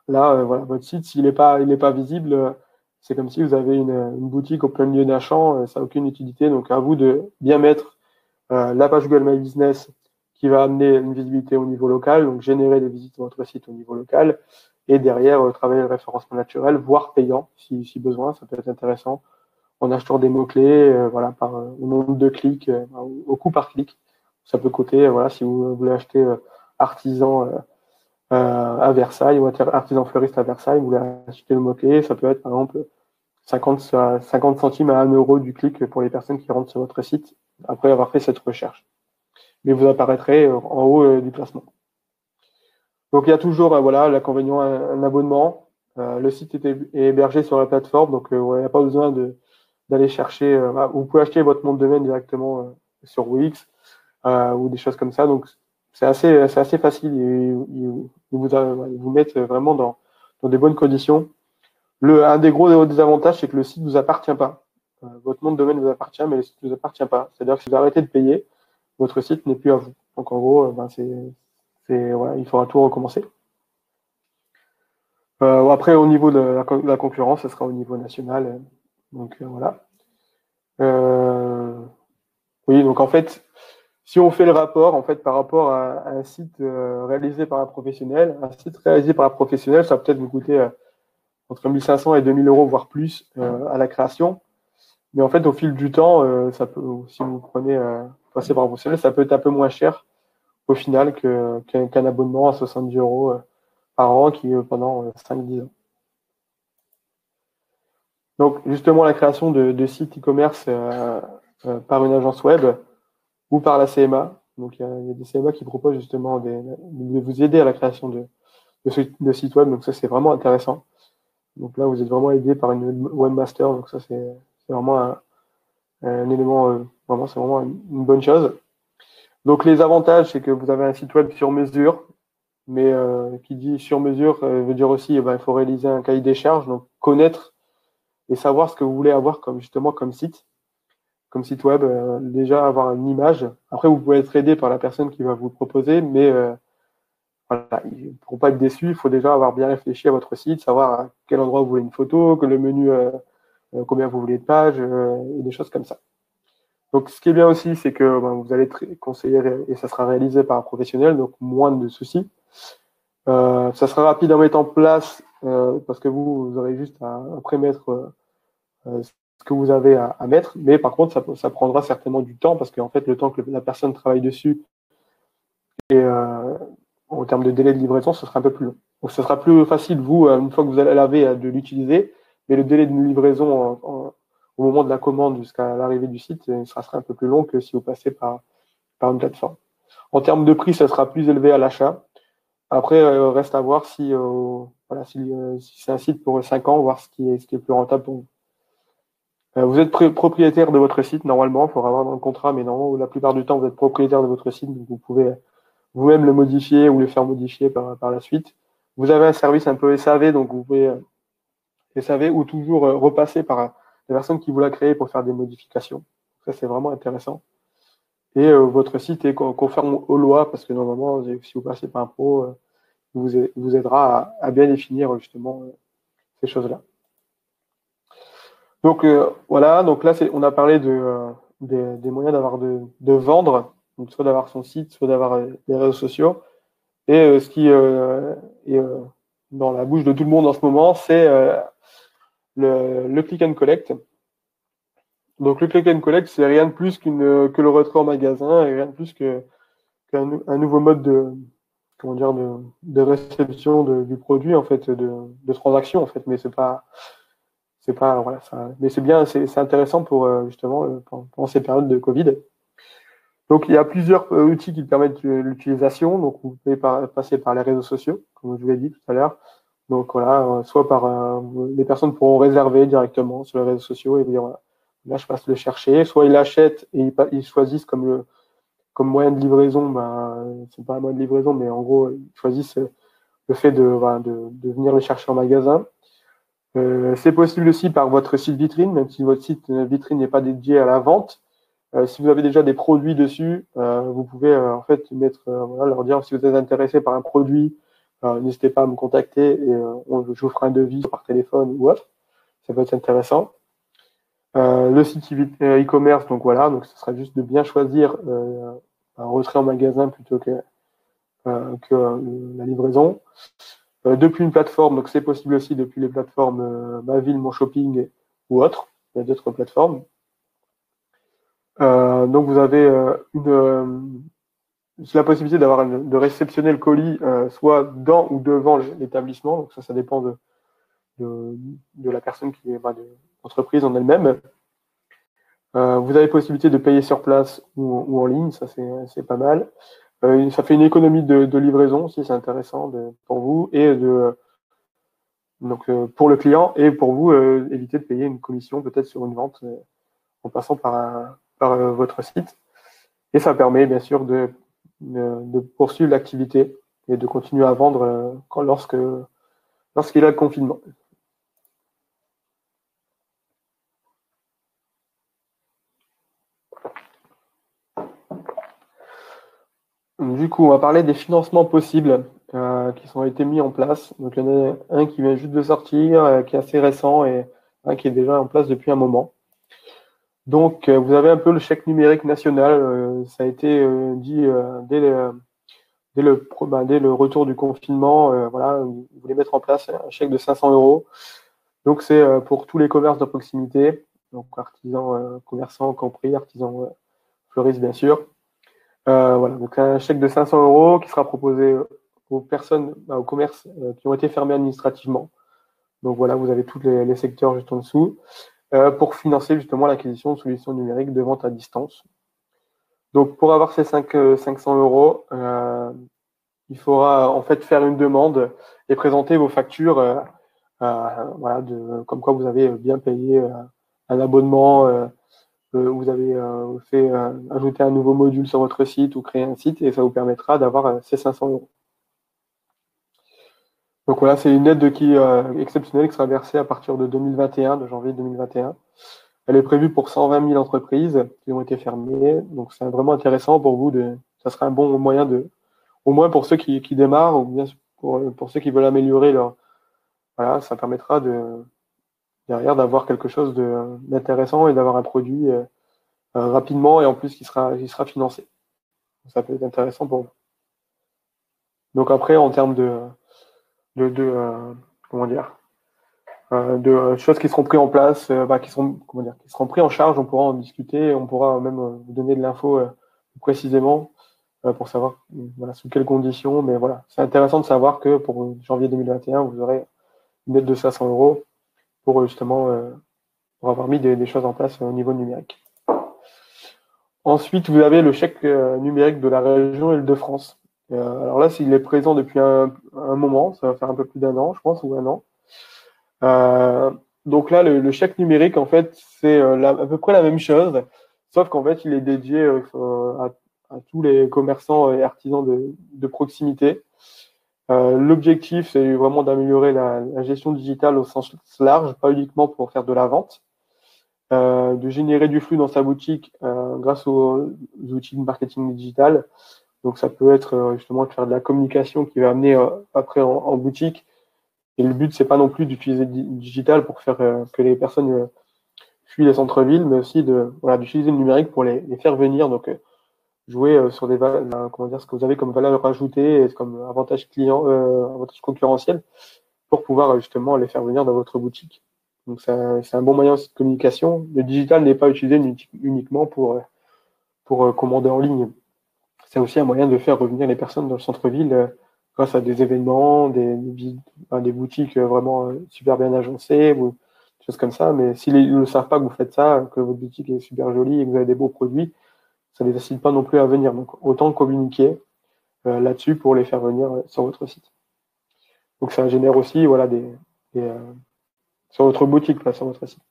S1: Là, votre site, s'il n'est pas visible, c'est comme si vous avez une boutique au plein milieu d'un champ, ça n'a aucune utilité. Donc, à vous de bien mettre la page Google My Business qui va amener une visibilité au niveau local, donc générer des visites sur votre site au niveau local, et derrière, travailler le référencement naturel, voire payant, si besoin, ça peut être intéressant, en achetant des mots-clés, au nombre de clics, au coût par clic. Ça peut coûter, si vous voulez acheter artisan à Versailles ou artisan fleuriste à Versailles, vous voulez acheter le mot-clé, ça peut être par exemple 50 centimes à 1 euro du clic pour les personnes qui rentrent sur votre site après avoir fait cette recherche. Mais vous apparaîtrez en haut du classement. Donc il y a toujours l'inconvénient, un abonnement. Le site est hébergé sur la plateforme, donc il n'y a pas besoin d'aller chercher. Vous pouvez acheter votre nom de domaine directement sur Wix ou des choses comme ça. Donc c'est assez facile. Ils vous mettent vraiment dans des bonnes conditions. Un des gros désavantages, c'est que le site ne vous appartient pas. Votre nom de domaine vous appartient, mais le site ne vous appartient pas. C'est-à-dire que si vous arrêtez de payer, votre site n'est plus à vous. Donc en gros, il faudra tout recommencer. Après, au niveau de la concurrence, ce sera au niveau national. Donc voilà. Oui, donc en fait, si on fait le rapport, en fait, par rapport à un site réalisé par un professionnel, ça va peut-être vous coûter entre 1 500 et 2 000 euros, voire plus, à la création. Mais en fait, au fil du temps, si vous passez par un professionnel, ça peut être un peu moins cher au final qu'un abonnement à 70 euros par an qui est pendant 5-10 ans. Donc, justement, la création de sites e-commerce par une agence web ou par la CMA. Donc, il y a des CMA qui proposent justement de vous aider à la création de de site web. Donc ça, c'est vraiment intéressant. Donc là, vous êtes vraiment aidé par une webmaster. Donc ça, c'est vraiment un élément, vraiment, c'est vraiment une bonne chose. Donc les avantages, c'est que vous avez un site web sur mesure. Mais qui dit sur mesure veut dire aussi, il faut réaliser un cahier des charges, donc connaître et savoir ce que vous voulez avoir comme justement comme site web, déjà avoir une image. Après, vous pouvez être aidé par la personne qui va vous le proposer, mais voilà, pour pas être déçu, il faut déjà avoir bien réfléchi à votre site, savoir à quel endroit vous voulez une photo, que le menu, combien vous voulez de pages, et des choses comme ça. Donc, ce qui est bien aussi, c'est que vous allez être conseillé et ça sera réalisé par un professionnel, donc moins de soucis. Ça sera rapide à mettre en place parce que vous aurez juste à après mettre ce que vous avez à mettre, mais par contre, ça prendra certainement du temps parce qu'en fait, le temps que la personne travaille dessus et en termes de délai de livraison, ce sera un peu plus long. Donc, ce sera plus facile, vous, une fois que vous allez laver, de l'utiliser, mais le délai de livraison au moment de la commande jusqu'à l'arrivée du site, ça sera un peu plus long que si vous passez par une plateforme. En termes de prix, ça sera plus élevé à l'achat. Après, reste à voir si, voilà, si c'est un site pour 5 ans, voir ce qui est le plus rentable pour vous. Vous êtes propriétaire de votre site, normalement, il faudra avoir dans le contrat, mais non, la plupart du temps, vous êtes propriétaire de votre site, donc vous pouvez vous-même le modifier ou le faire modifier par la suite. Vous avez un service un peu SAV, donc vous pouvez SAV ou toujours repasser par la personne qui vous l'a créé pour faire des modifications. Ça, c'est vraiment intéressant. Et votre site est conforme aux lois, parce que normalement, si vous passez par un pro, vous aidera à bien définir justement ces choses-là. Donc voilà, donc là on a parlé des moyens de vendre, donc soit d'avoir son site, soit d'avoir les réseaux sociaux. Et ce qui est dans la bouche de tout le monde en ce moment, c'est le click and collect. Donc le click and collect, c'est rien de plus que le retrait en magasin et rien de plus qu'un nouveau mode de réception du produit en fait, de transaction en fait, mais c'est pas voilà, mais c'est bien, c'est intéressant pour justement pendant ces périodes de Covid. Donc il y a plusieurs outils qui permettent l'utilisation. Donc vous pouvez passer par les réseaux sociaux, comme je vous l'ai dit tout à l'heure. Donc voilà, soit les personnes pourront réserver directement sur les réseaux sociaux et vous dire voilà, là je passe le chercher. Soit ils l'achètent et ils choisissent comme moyen de livraison, c'est pas un moyen de livraison, mais en gros ils choisissent le fait de venir le chercher en magasin. C'est possible aussi par votre site vitrine, même si votre site vitrine n'est pas dédié à la vente. Si vous avez déjà des produits dessus, vous pouvez en fait leur dire si vous êtes intéressé par un produit, n'hésitez pas à me contacter et je vous ferai un devis par téléphone ou autre. Ça peut être intéressant. Le site e-commerce, donc voilà, donc ce sera juste de bien choisir un retrait en magasin plutôt que la livraison. Depuis une plateforme, donc c'est possible aussi depuis les plateformes Ma Ville, Mon Shopping ou autres. Il y a d'autres plateformes. Donc vous avez la possibilité de réceptionner le colis soit dans ou devant l'établissement. Donc ça dépend de la personne qui est de l'entreprise en elle-même. Vous avez possibilité de payer sur place ou en ligne, ça c'est pas mal. Ça fait une économie de livraison aussi, c'est intéressant pour vous et donc pour le client et pour vous éviter de payer une commission peut-être sur une vente en passant par votre site. Et ça permet bien sûr de poursuivre l'activité et de continuer à vendre lorsqu'il y a le confinement. Du coup, on va parler des financements possibles qui ont été mis en place. Donc, il y en a un qui vient juste de sortir, qui est assez récent et un qui est déjà en place depuis un moment. Donc, vous avez un peu le chèque numérique national. Ça a été dit dès le retour du confinement. Voilà, vous voulez mettre en place un chèque de 500 €. Donc, c'est pour tous les commerces de proximité, donc artisans, commerçants compris, artisans fleuristes, bien sûr. Voilà, donc un chèque de 500 € qui sera proposé aux personnes, aux commerces qui ont été fermés administrativement. Donc voilà, vous avez tous les secteurs juste en dessous pour financer justement l'acquisition de solutions numériques de vente à distance. Donc pour avoir ces 500 €, il faudra en fait faire une demande et présenter vos factures, voilà, comme quoi vous avez bien payé un abonnement, vous avez fait ajouter un nouveau module sur votre site ou créer un site et ça vous permettra d'avoir ces 500 euros. Donc voilà, c'est une aide exceptionnelle qui sera versée à partir de 2021, de janvier 2021. Elle est prévue pour 120 000 entreprises qui ont été fermées. Donc c'est vraiment intéressant pour vous. Ça sera un bon moyen au moins pour ceux qui démarrent ou bien pour ceux qui veulent améliorer voilà, ça permettra derrière d'avoir quelque chose d'intéressant et d'avoir un produit rapidement et en plus qui sera financé. Ça peut être intéressant pour vous. Donc après, en termes comment dire, de choses qui seront prises en place, qui seront pris en charge, on pourra en discuter, on pourra même vous donner de l'info précisément pour savoir voilà, sous quelles conditions. Mais voilà, c'est intéressant de savoir que pour janvier 2021, vous aurez une aide de 500 euros pour justement pour avoir mis des choses en place au niveau numérique. Ensuite, vous avez le chèque numérique de la région Île-de-France. Alors là, s'il est présent depuis un moment, ça va faire un peu plus d'1 an, je pense, ou 1 an. Donc là, le chèque numérique, en fait, c'est à peu près la même chose, sauf qu'en fait, il est dédié à tous les commerçants et artisans de proximité. L'objectif, c'est vraiment d'améliorer la gestion digitale au sens large, pas uniquement pour faire de la vente, de générer du flux dans sa boutique grâce aux outils de marketing digital. Donc ça peut être justement de faire de la communication qui va amener après en boutique. Et le but, c'est pas non plus d'utiliser le digital pour faire que les personnes fuient les centres-villes, mais aussi d'utiliser le numérique pour les faire venir. Donc jouer sur ce que vous avez comme valeur ajoutée et comme avantage client, avantage concurrentiel pour pouvoir justement les faire venir dans votre boutique. Donc c'est un bon moyen aussi de communication. Le digital n'est pas utilisé uniquement pour commander en ligne. C'est aussi un moyen de faire revenir les personnes dans le centre-ville grâce à des événements, des boutiques vraiment super bien agencées ou des choses comme ça. Mais s'ils ne le savent pas que vous faites ça, que votre boutique est super jolie et que vous avez des beaux produits, ça ne les incite pas non plus à venir. Donc autant communiquer là-dessus pour les faire venir sur votre site. Donc ça génère aussi voilà, sur votre boutique, pas sur votre site.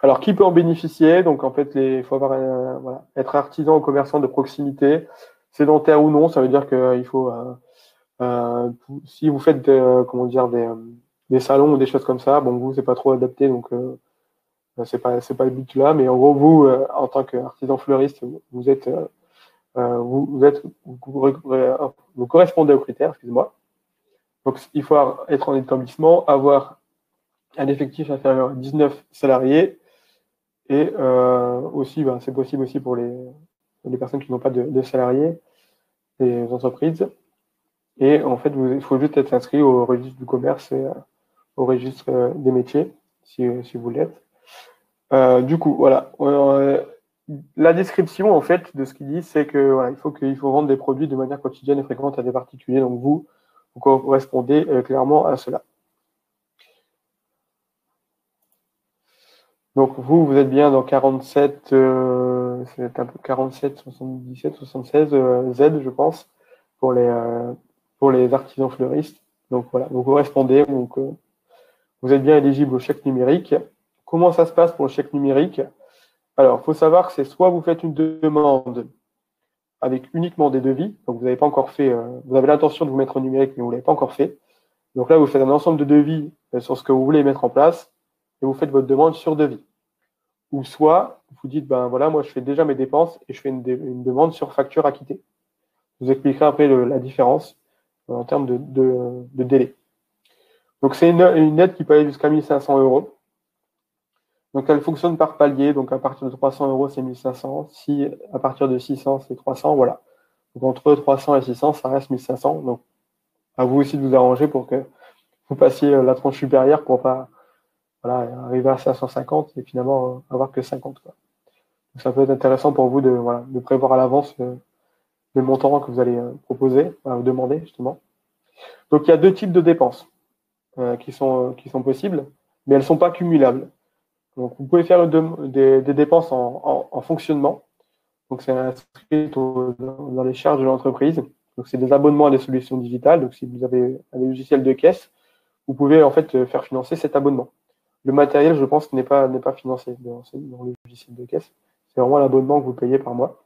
S1: Alors, qui peut en bénéficier? Donc, en fait, il faut être artisan ou commerçant de proximité, sédentaire ou non. Ça veut dire qu'il faut, si vous faites des salons ou des choses comme ça, bon, vous, c'est pas trop adapté, donc c'est pas le but là. Mais en gros, vous, en tant qu'artisan fleuriste, vous correspondez aux critères, excusez-moi. Donc, il faut être en établissement, avoir un effectif inférieur à 19 salariés. Et aussi, c'est possible aussi pour les personnes qui n'ont pas de salariés, les entreprises. Et en fait, il faut juste être inscrit au registre du commerce et au registre des métiers, si vous l'êtes. Du coup, voilà. La description, en fait, de ce qu'il dit, c'est que voilà, il faut vendre des produits de manière quotidienne et fréquente à des particuliers. Donc, vous correspondez clairement à cela. Donc vous êtes bien dans 47, c'est un peu 47, 77, 76 Z, je pense, pour les artisans fleuristes. Donc voilà, vous correspondez, donc vous êtes bien éligible au chèque numérique. Comment ça se passe pour le chèque numérique? Alors, il faut savoir que c'est soit vous faites une demande avec uniquement des devis, donc vous n'avez pas encore fait, vous avez l'intention de vous mettre au numérique, mais vous ne l'avez pas encore fait. Donc là, vous faites un ensemble de devis sur ce que vous voulez mettre en place et vous faites votre demande sur devis. Ou soit, vous dites, voilà, moi je fais déjà mes dépenses et je fais une demande sur facture acquittée. Je vous expliquerai après la différence en termes de délai. Donc c'est une aide qui peut aller jusqu'à 1 500 euros. Donc elle fonctionne par palier, donc à partir de 300 euros c'est 1 500, si à partir de 600 c'est 300, voilà. Donc entre 300 et 600 ça reste 1 500, donc à vous aussi de vous arranger pour que vous passiez la tranche supérieure pour pas arriver à 550 et finalement avoir que 50. Quoi. Donc, ça peut être intéressant pour vous de prévoir à l'avance le montant que vous allez proposer, vous demander justement. Donc il y a 2 types de dépenses qui sont possibles, mais elles ne sont pas cumulables. Donc vous pouvez faire des dépenses en fonctionnement. Donc c'est inscrit dans les charges de l'entreprise. Donc, c'est des abonnements à des solutions digitales. Donc, si vous avez un logiciel de caisse, vous pouvez en fait faire financer cet abonnement. Le matériel, je pense, n'est pas financé dans le logiciel de caisse. C'est vraiment l'abonnement que vous payez par mois.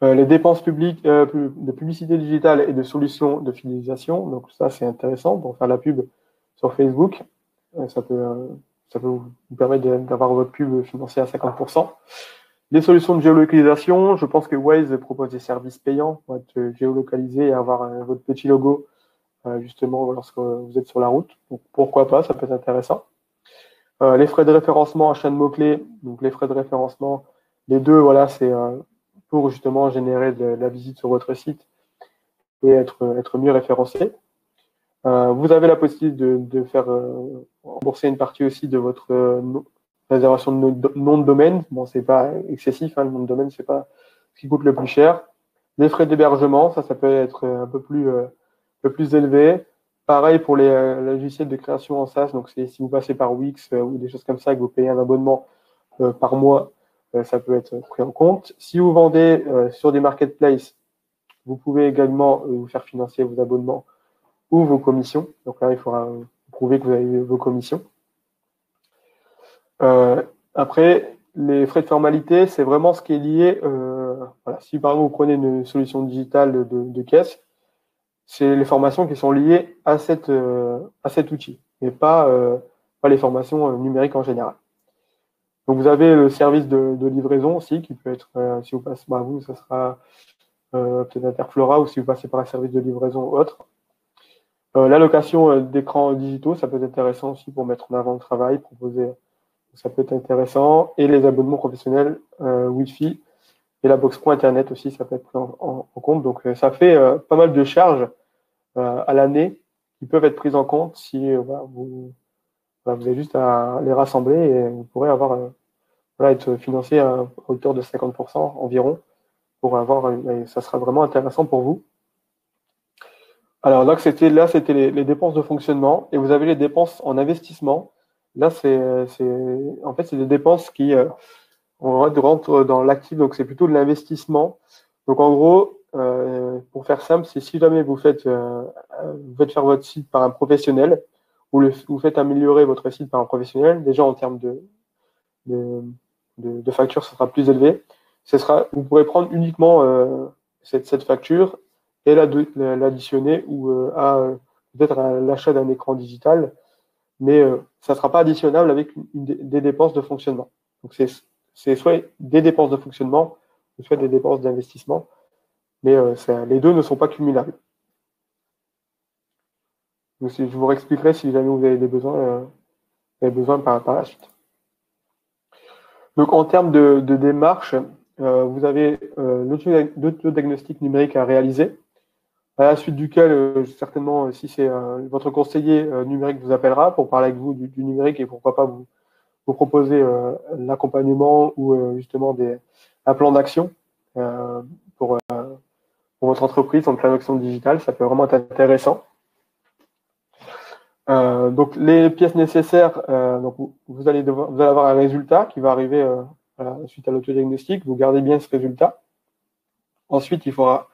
S1: Les dépenses publiques de publicité digitale et de solutions de fidélisation. Donc ça, c'est intéressant pour faire la pub sur Facebook. Ça peut vous permettre d'avoir votre pub financée à 50%. Les solutions de géolocalisation. Je pense que Waze propose des services payants pour être géolocalisé et avoir votre petit logo justement lorsque vous êtes sur la route. Donc pourquoi pas, ça peut être intéressant. Les frais de référencement, achat de mots-clés. Donc les frais de référencement, les deux, voilà, c'est pour justement générer de la visite sur votre site et être mieux référencé. Vous avez la possibilité de faire rembourser une partie aussi de votre réservation de nom de domaine. Bon, c'est pas excessif, hein, le nom de domaine, c'est pas ce qui coûte le plus cher. Les frais d'hébergement, ça peut être un peu plus élevé. Pareil pour les logiciels de création en SaaS. Donc, si vous passez par Wix ou des choses comme ça, que vous payez un abonnement par mois, ça peut être pris en compte. Si vous vendez sur des marketplaces, vous pouvez également vous faire financer vos abonnements ou vos commissions. Donc là, il faudra prouver que vous avez vos commissions. Après, les frais de formalité, c'est vraiment ce qui est lié. Voilà. Si par exemple vous prenez une solution digitale de caisse, c'est les formations qui sont liées à cet outil, et pas les formations numériques en général. Donc vous avez le service de livraison aussi qui peut être, si vous passez par vous, ça sera peut-être Interflora, ou si vous passez par un service de livraison autre. L'allocation d'écrans digitaux, ça peut être intéressant aussi pour mettre en avant le travail, proposer, ça peut être intéressant. Et les abonnements professionnels Wi-Fi et la box point Internet aussi, ça peut être pris en compte. Donc ça fait pas mal de charges à l'année qui peuvent être prises en compte si vous avez juste à les rassembler, et vous pourrez avoir être financé à hauteur de 50% environ pour avoir, ça sera vraiment intéressant pour vous. Alors là, c'était les dépenses de fonctionnement, et vous avez les dépenses en investissement. Là, en fait, c'est des dépenses qui rentrent dans l'actif, donc c'est plutôt de l'investissement. Donc en gros, pour faire simple, c'est si jamais vous faites faire votre site par un professionnel, ou vous faites améliorer votre site par un professionnel, déjà en termes de facture, ça sera plus élevé. Vous pourrez prendre uniquement cette facture et l'additionner ou peut-être à l'achat d'un écran digital, mais ça ne sera pas additionnable avec des dépenses de fonctionnement. Donc c'est soit des dépenses de fonctionnement, soit des dépenses d'investissement, mais les deux ne sont pas cumulables. Donc, je vous réexpliquerai si jamais vous avez des besoins, par la suite. Donc en termes de démarche, vous avez l'autodiagnostic numérique à réaliser, à la suite duquel, certainement, si c'est votre conseiller numérique vous appellera pour parler avec vous du numérique, et pourquoi pas vous proposer l'accompagnement ou justement un plan d'action pour votre entreprise, en plan d'action digitale. Ça peut vraiment être intéressant. Donc les pièces nécessaires, donc vous allez avoir un résultat qui va arriver suite à l'autodiagnostic. Vous gardez bien ce résultat. Ensuite, il faudra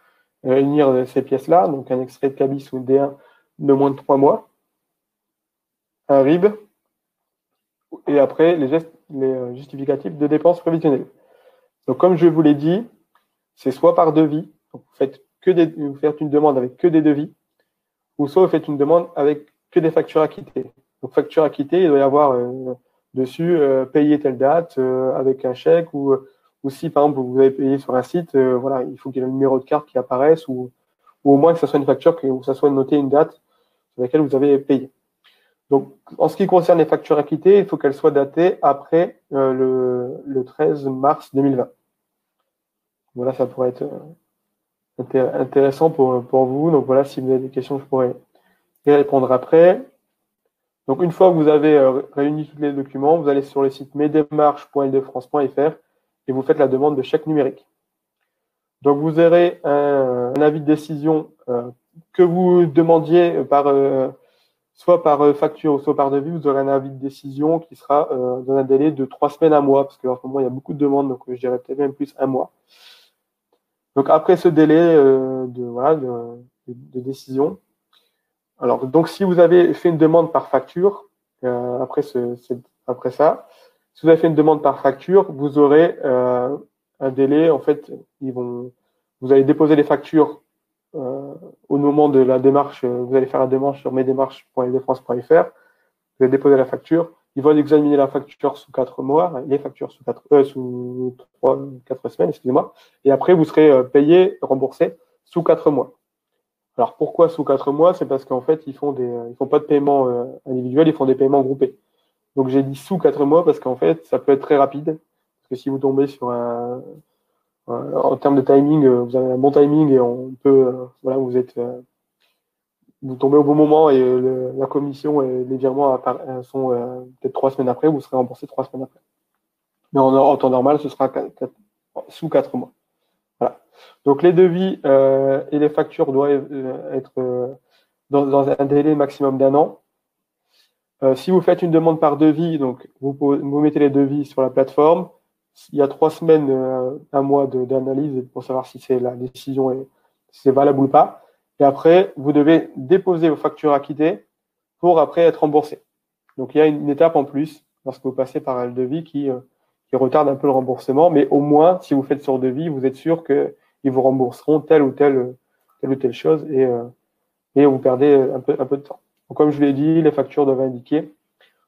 S1: réunir ces pièces-là, donc un extrait de cabis ou D1 de moins de 3 mois, un RIB, et après les justificatifs de dépenses prévisionnelles. Donc comme je vous l'ai dit, c'est soit par devis, donc vous faites une demande avec que des devis, ou soit vous faites une demande avec que des factures acquittées. Donc facture acquittée, il doit y avoir dessus payer telle date avec un chèque, ou si par exemple vous avez payé sur un site, voilà, il faut qu'il y ait le numéro de carte qui apparaisse, ou au moins que ça soit une facture, où ça soit noté une date sur laquelle vous avez payé. Donc en ce qui concerne les factures acquittées, il faut qu'elles soient datées après le 13 mars 2020. Voilà, ça pourrait être intéressant pour vous. Donc voilà, si vous avez des questions, je pourrais y répondre après. Donc une fois que vous avez réuni tous les documents, vous allez sur le site mesdémarches.ildefrance.fr et vous faites la demande de chèque numérique. Donc vous aurez un avis de décision que vous demandiez soit par facture ou soit par devis. Vous aurez un avis de décision qui sera dans un délai de 3 semaines à un mois, parce qu'en ce moment il y a beaucoup de demandes, donc je dirais peut-être même plus un mois. Donc après ce délai de décision, alors donc si vous avez fait une demande par facture, après ça, si vous avez fait une demande par facture, vous aurez un délai. En fait, vous allez déposer les factures au moment de la démarche. Vous allez faire la démarche sur mesdémarches.idefrance.fr. Vous allez déposer la facture. Ils vont examiner la facture sous 4 mois, les factures sous 4 semaines, excusez-moi. Et après, vous serez payé, remboursé sous 4 mois. Alors pourquoi sous 4 mois? C'est parce qu'en fait, ils font pas de paiement individuel, ils font des paiements groupés. Donc j'ai dit sous 4 mois parce qu'en fait, ça peut être très rapide. Parce que si vous tombez sur en termes de timing, vous avez un bon timing et on peut, vous tombez au bon moment et la commission et les virements sont peut-être 3 semaines après, vous serez remboursé 3 semaines après. Mais en temps normal, ce sera sous 4 mois. Voilà. Donc les devis et les factures doivent être dans un délai maximum d'1 an. Si vous faites une demande par devis, donc vous mettez les devis sur la plateforme. Il y a 3 semaines, un mois d'analyse pour savoir si la décision si c'est valable ou pas. Et après, vous devez déposer vos factures acquittées pour après être remboursé. Donc il y a une étape en plus lorsque vous passez par le devis qui retarde un peu le remboursement, mais au moins si vous faites sur devis, vous êtes sûr qu'ils vous rembourseront telle ou telle chose et vous perdez un peu de temps. Donc, comme je vous l'ai dit, les factures doivent indiquer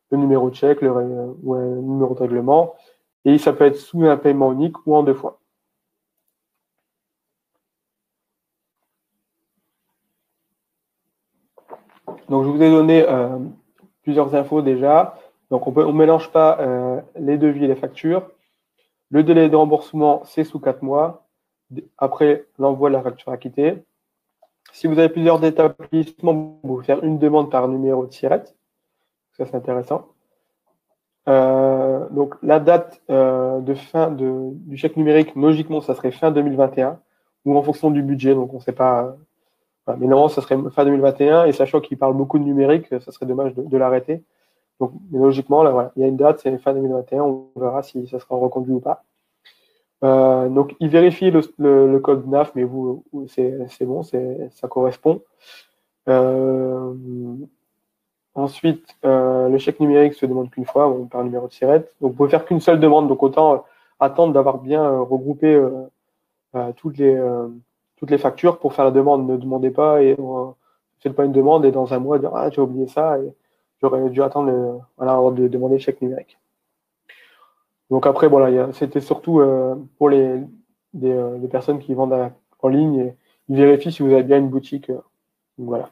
S1: le numéro de chèque ou un numéro de règlement, et ça peut être sous un paiement unique ou en 2 fois. Donc je vous ai donné plusieurs infos déjà. Donc on mélange pas les devis et les factures. Le délai de remboursement, c'est sous 4 mois. Après l'envoi de la facture acquittée. Si vous avez plusieurs établissements, vous pouvez faire une demande par numéro de SIRET. Ça, c'est intéressant. Donc la date de fin du chèque numérique, logiquement, ça serait fin 2021 ou en fonction du budget. Donc on ne sait pas. Mais normalement, ça serait fin 2021. Et sachant qu'il parle beaucoup de numérique, ça serait dommage de l'arrêter. Donc logiquement, là, voilà, il y a une date, c'est fin 2021. On verra si ça sera reconduit ou pas. Donc il vérifie le code NAF, mais c'est bon, ça correspond. Ensuite, le chèque numérique se demande qu'une fois, par numéro de SIRET. Donc, vous pouvez faire qu'une seule demande. Donc, autant attendre d'avoir bien regroupé toutes les factures pour faire la demande. Ne demandez pas et faites pas une demande et dans un mois dire j'ai oublié ça et j'aurais dû attendre avant de demander le chèque numérique. Donc après, voilà, c'était surtout pour des personnes qui vendent en ligne et ils vérifient si vous avez bien une boutique. Voilà.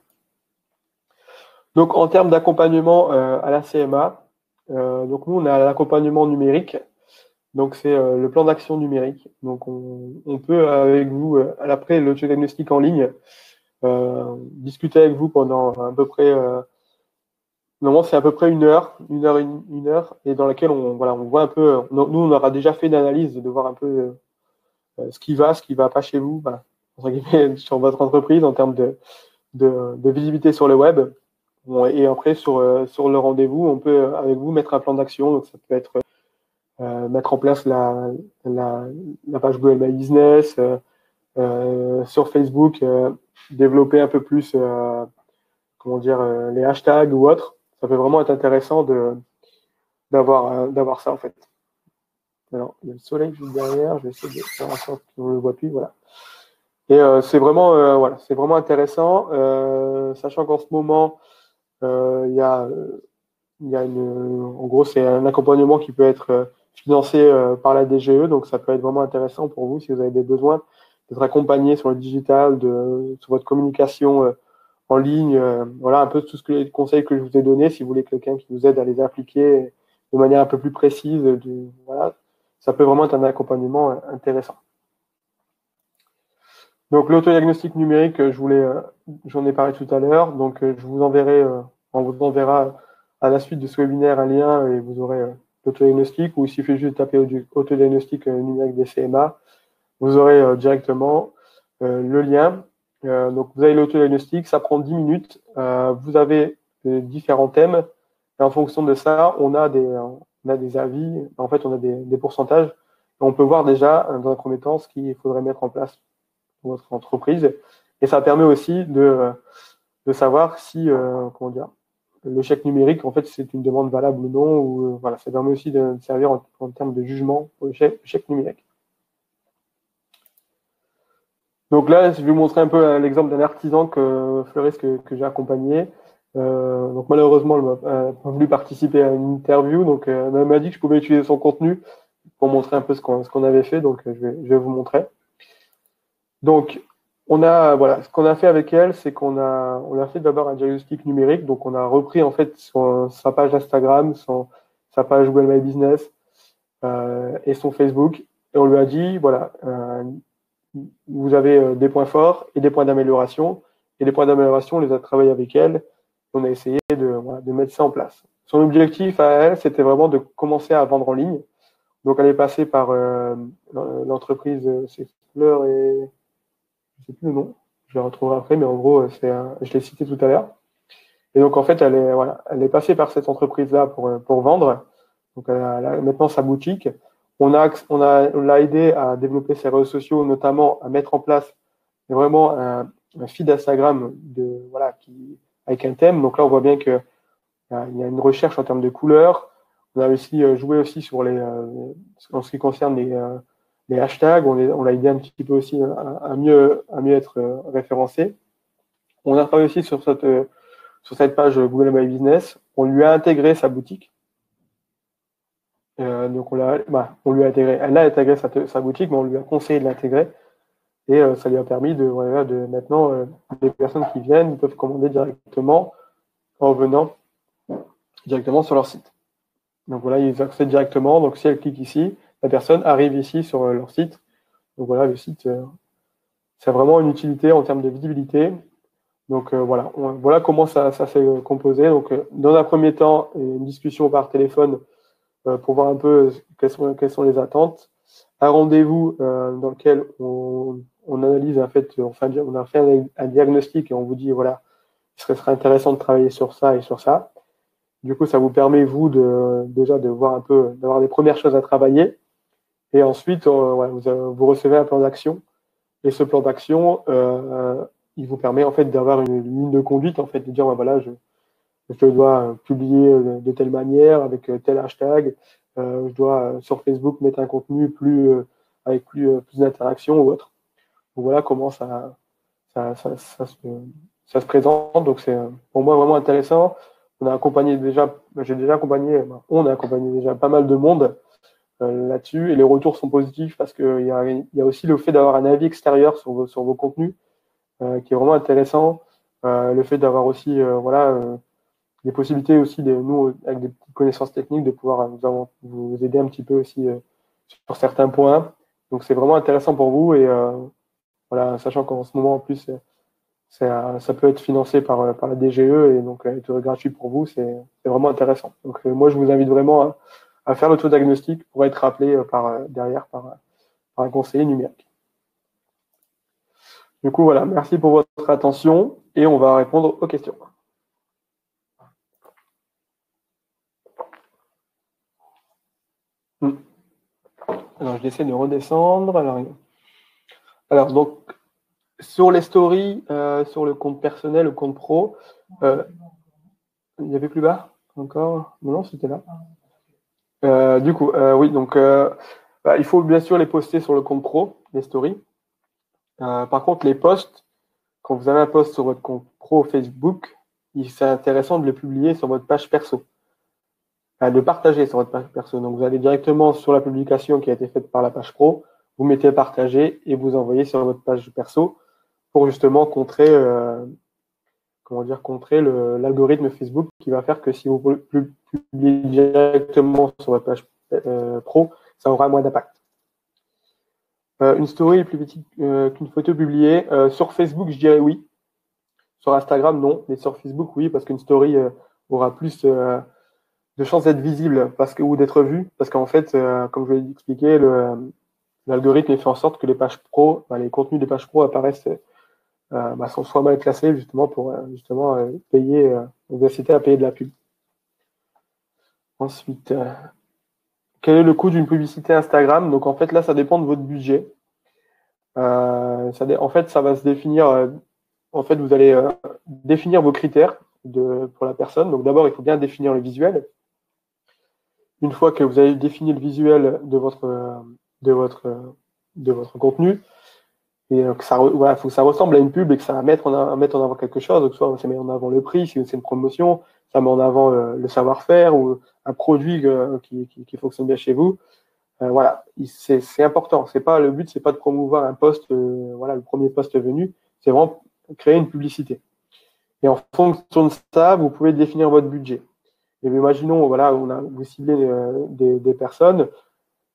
S1: Donc, en termes d'accompagnement à la CMA, donc nous, on a l'accompagnement numérique. Donc, c'est le plan d'action numérique. Donc, on peut, avec vous, après l'autodiagnostic en ligne, discuter avec vous pendant à peu près, normalement, c'est à peu près une heure, et dans laquelle on voit un peu, nous, on aura déjà fait une analyse de voir un peu ce qui va pas chez vous, entre guillemets, sur votre entreprise en termes de visibilité sur le web. Et après, sur le rendez-vous, on peut, avec vous, mettre un plan d'action. Donc, ça peut être mettre en place la page Google My Business, sur Facebook, développer un peu plus, les hashtags ou autres. Ça peut vraiment être intéressant d'avoir ça, en fait. Alors, il y a le soleil juste derrière. Je vais essayer de faire en sorte qu'on ne le voit plus. Voilà. Et c'est vraiment intéressant, sachant qu'en ce moment, il y a en gros, c'est un accompagnement qui peut être financé par la DGE, donc ça peut être vraiment intéressant pour vous si vous avez des besoins d'être accompagné sur le digital, sur votre communication en ligne, voilà un peu tout les conseils que je vous ai donnés. Si vous voulez quelqu'un qui vous aide à les appliquer de manière un peu plus précise, voilà, ça peut vraiment être un accompagnement intéressant. Donc l'autodiagnostic numérique, j'en ai parlé tout à l'heure, donc je vous enverrai, on vous enverra à la suite de ce webinaire un lien et vous aurez l'autodiagnostic, ou il suffit juste de taper autodiagnostic numérique des CMA, vous aurez directement le lien. Donc vous avez l'autodiagnostic, ça prend 10 minutes, vous avez différents thèmes, et en fonction de ça, on a des avis, en fait on a des pourcentages, et on peut voir déjà dans un premier temps ce qu'il faudrait mettre en place votre entreprise. Et ça permet aussi de savoir si, comment dire, le chèque numérique, en fait, c'est une demande valable ou non. Ou, voilà, ça permet aussi de servir en termes de jugement pour le chèque numérique. Donc là, je vais vous montrer un peu l'exemple d'un artisan fleuriste que j'ai accompagné. Donc malheureusement, elle n'a pas voulu participer à une interview, donc elle m'a dit que je pouvais utiliser son contenu pour montrer un peu ce qu'on avait fait. Donc je vais vous montrer. Donc voilà, ce qu'on a fait avec elle, c'est on a fait d'abord un diagnostic numérique. Donc on a repris en fait sa page Instagram, sa page Google My Business et son Facebook, et on lui a dit voilà. Vous avez des points forts et des points d'amélioration. Et les points d'amélioration, on les a travaillés avec elle. On a essayé de mettre ça en place. Son objectif à elle, c'était vraiment de commencer à vendre en ligne. Donc, elle est passée par l'entreprise, c'est Fleur et je ne sais plus le nom. Je le retrouverai après, mais en gros, je l'ai cité tout à l'heure. Et donc, en fait, elle est passée par cette entreprise-là pour vendre. Donc, elle a maintenant sa boutique. On l'a aidé à développer ses réseaux sociaux, notamment à mettre en place vraiment un feed Instagram avec un thème. Donc là, on voit bien qu'il y a une recherche en termes de couleurs. On a aussi joué aussi sur en ce qui concerne les hashtags. On l'a aidé un petit peu aussi à mieux être référencé. On a travaillé aussi sur cette page Google My Business. On lui a intégré sa boutique. Donc on lui a intégré, elle a intégré sa boutique, mais on lui a conseillé de l'intégrer et ça lui a permis de maintenant les personnes qui viennent peuvent commander directement en venant directement sur leur site. Donc voilà, ils accèdent directement. Donc si elle clique ici, la personne arrive ici sur leur site. Donc voilà, le site, c'est vraiment une utilité en termes de visibilité. Donc voilà comment ça s'est composé. Donc dans un premier temps, une discussion par téléphone pour voir un peu quelles sont les attentes. Un rendez-vous dans lequel on analyse, en fait, on a fait un diagnostic et on vous dit, voilà, ce serait intéressant de travailler sur ça et sur ça. Du coup, ça vous permet, vous, déjà de voir un peu, d'avoir des premières choses à travailler. Et ensuite, vous recevez un plan d'action. Et ce plan d'action, il vous permet, en fait, d'avoir une ligne de conduite, en fait, de dire, voilà, je dois publier de telle manière, avec tel hashtag. Je dois sur Facebook mettre un contenu avec plus d'interaction ou autre. Donc voilà comment ça se présente. Donc c'est pour moi vraiment intéressant. On a accompagné déjà pas mal de monde là-dessus et les retours sont positifs parce qu'il y a aussi le fait d'avoir un avis extérieur sur vos contenus qui est vraiment intéressant. Le fait d'avoir aussi des possibilités aussi, nous, avec des petites connaissances techniques, de pouvoir vous aider un petit peu aussi sur certains points. Donc, c'est vraiment intéressant pour vous. Et voilà, sachant qu'en ce moment, en plus, ça peut être financé par la DGE et donc être gratuit pour vous, c'est vraiment intéressant. Donc, moi, je vous invite vraiment à faire l'autodiagnostic pour être appelé derrière par un conseiller numérique. Du coup, voilà, merci pour votre attention et on va répondre aux questions. Alors, je vais essayer de redescendre. Alors donc, sur les stories, sur le compte personnel, le compte pro, il y avait plus bas encore? Non, c'était là. Du coup, oui, donc il faut bien sûr les poster sur le compte pro, les stories. Par contre, les posts, quand vous avez un post sur votre compte pro Facebook, c'est intéressant de le publier sur votre page perso. De partager sur votre page perso. Donc, vous allez directement sur la publication qui a été faite par la page pro, vous mettez partager et vous envoyez sur votre page perso pour justement contrer l'algorithme Facebook qui va faire que si vous publiez directement sur votre page pro, ça aura moins d'impact. Une story est plus petite qu'une photo publiée. Sur Facebook, je dirais oui. Sur Instagram, non. Mais sur Facebook, oui, parce qu'une story aura plus de chances d'être visible ou d'être vue. Parce qu'en fait, comme je l'ai expliqué, l'algorithme fait en sorte que les pages pro, les contenus des pages pro apparaissent sont soit mal classés justement pour payer, vous inciter à payer de la pub. Ensuite, quel est le coût d'une publicité Instagram? Donc en fait là, ça dépend de votre budget. En fait, ça va se définir. En fait, vous allez définir vos critères pour la personne. Donc d'abord, il faut bien définir le visuel. Une fois que vous avez défini le visuel de votre, de votre contenu, et que voilà, faut que ça ressemble à une pub et que ça va mettre en avant quelque chose. Donc soit ça met en avant le prix, si c'est une promotion, ça met en avant le savoir-faire ou un produit qui fonctionne bien chez vous. Voilà, c'est important. C'est pas le but, c'est pas de promouvoir un poste, voilà, le premier poste venu. C'est vraiment créer une publicité. Et en fonction de ça, vous pouvez définir votre budget. Et imaginons, voilà, vous ciblez des personnes,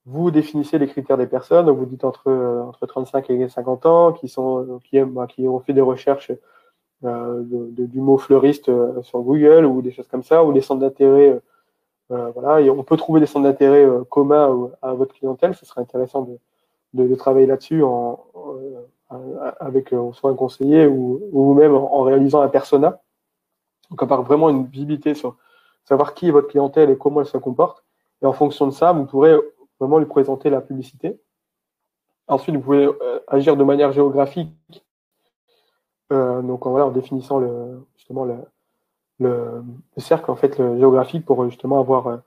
S1: vous définissez les critères des personnes, donc vous dites entre 35 et 50 ans, qui ont fait des recherches du mot fleuriste sur Google ou des choses comme ça, ou des centres d'intérêt. Voilà, et on peut trouver des centres d'intérêt communs à votre clientèle. Ce serait intéressant de travailler là-dessus avec soit un conseiller ou même en réalisant un persona. Donc, avoir vraiment une visibilité sur savoir qui est votre clientèle et comment elle se comporte. Et en fonction de ça, vous pourrez vraiment lui présenter la publicité. Ensuite, vous pouvez agir de manière géographique, donc voilà, en définissant justement le cercle en fait, géographique pour justement avoir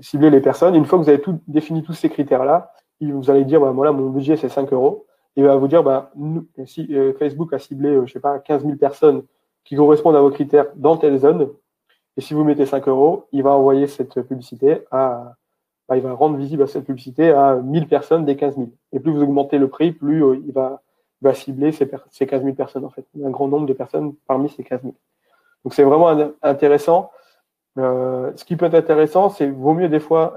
S1: cibler les personnes. Une fois que vous avez défini tous ces critères-là, vous allez dire, bah, voilà, mon budget, c'est 5 euros. Il va vous dire, bah, si Facebook a ciblé, je sais pas, 15 000 personnes qui correspondent à vos critères dans telle zone, et si vous mettez 5 euros, il va envoyer cette publicité il va rendre visible cette publicité à 1000 personnes des 15 000. Et plus vous augmentez le prix, plus il va cibler ces 15 000 personnes, en fait. Un grand nombre de personnes parmi ces 15 000. Donc, c'est vraiment intéressant. Ce qui peut être intéressant, c'est vaut mieux des fois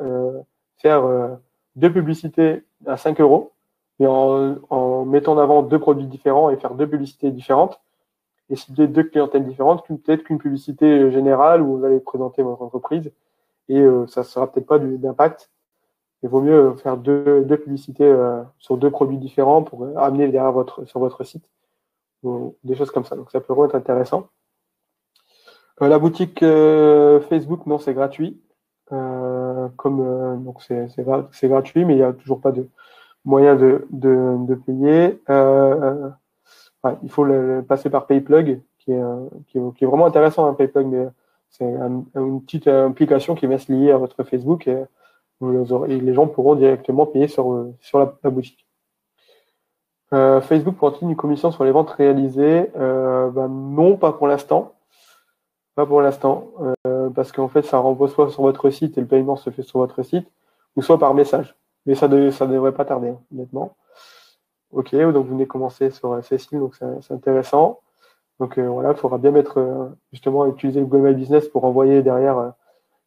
S1: faire deux publicités à 5 euros, mais en mettant en avant deux produits différents et faire deux publicités différentes et cibler deux clientèles différentes, peut-être qu'une publicité générale où vous allez présenter votre entreprise et ça ne sera peut-être pas d'impact. Il vaut mieux faire deux publicités sur deux produits différents pour amener derrière sur votre site ou des choses comme ça. Donc ça peut vraiment être intéressant. La boutique Facebook, non, c'est gratuit. Donc c'est gratuit, mais il n'y a toujours pas de moyen de payer. Ouais, il faut passer par Payplug, qui est vraiment intéressant, hein, Payplug, mais c'est une petite application qui va se lier à votre Facebook et les gens pourront directement payer sur la boutique. Facebook prend-il une commission sur les ventes réalisées? Non, pas pour l'instant. Pas pour l'instant, parce qu'en fait, ça renvoie soit sur votre site et le paiement se fait sur votre site, ou soit par message. Mais ça devrait pas tarder, hein, honnêtement. Ok, donc vous venez commencer sur Cécile, donc c'est intéressant. Donc voilà, il faudra bien mettre justement utiliser le Google My Business pour envoyer derrière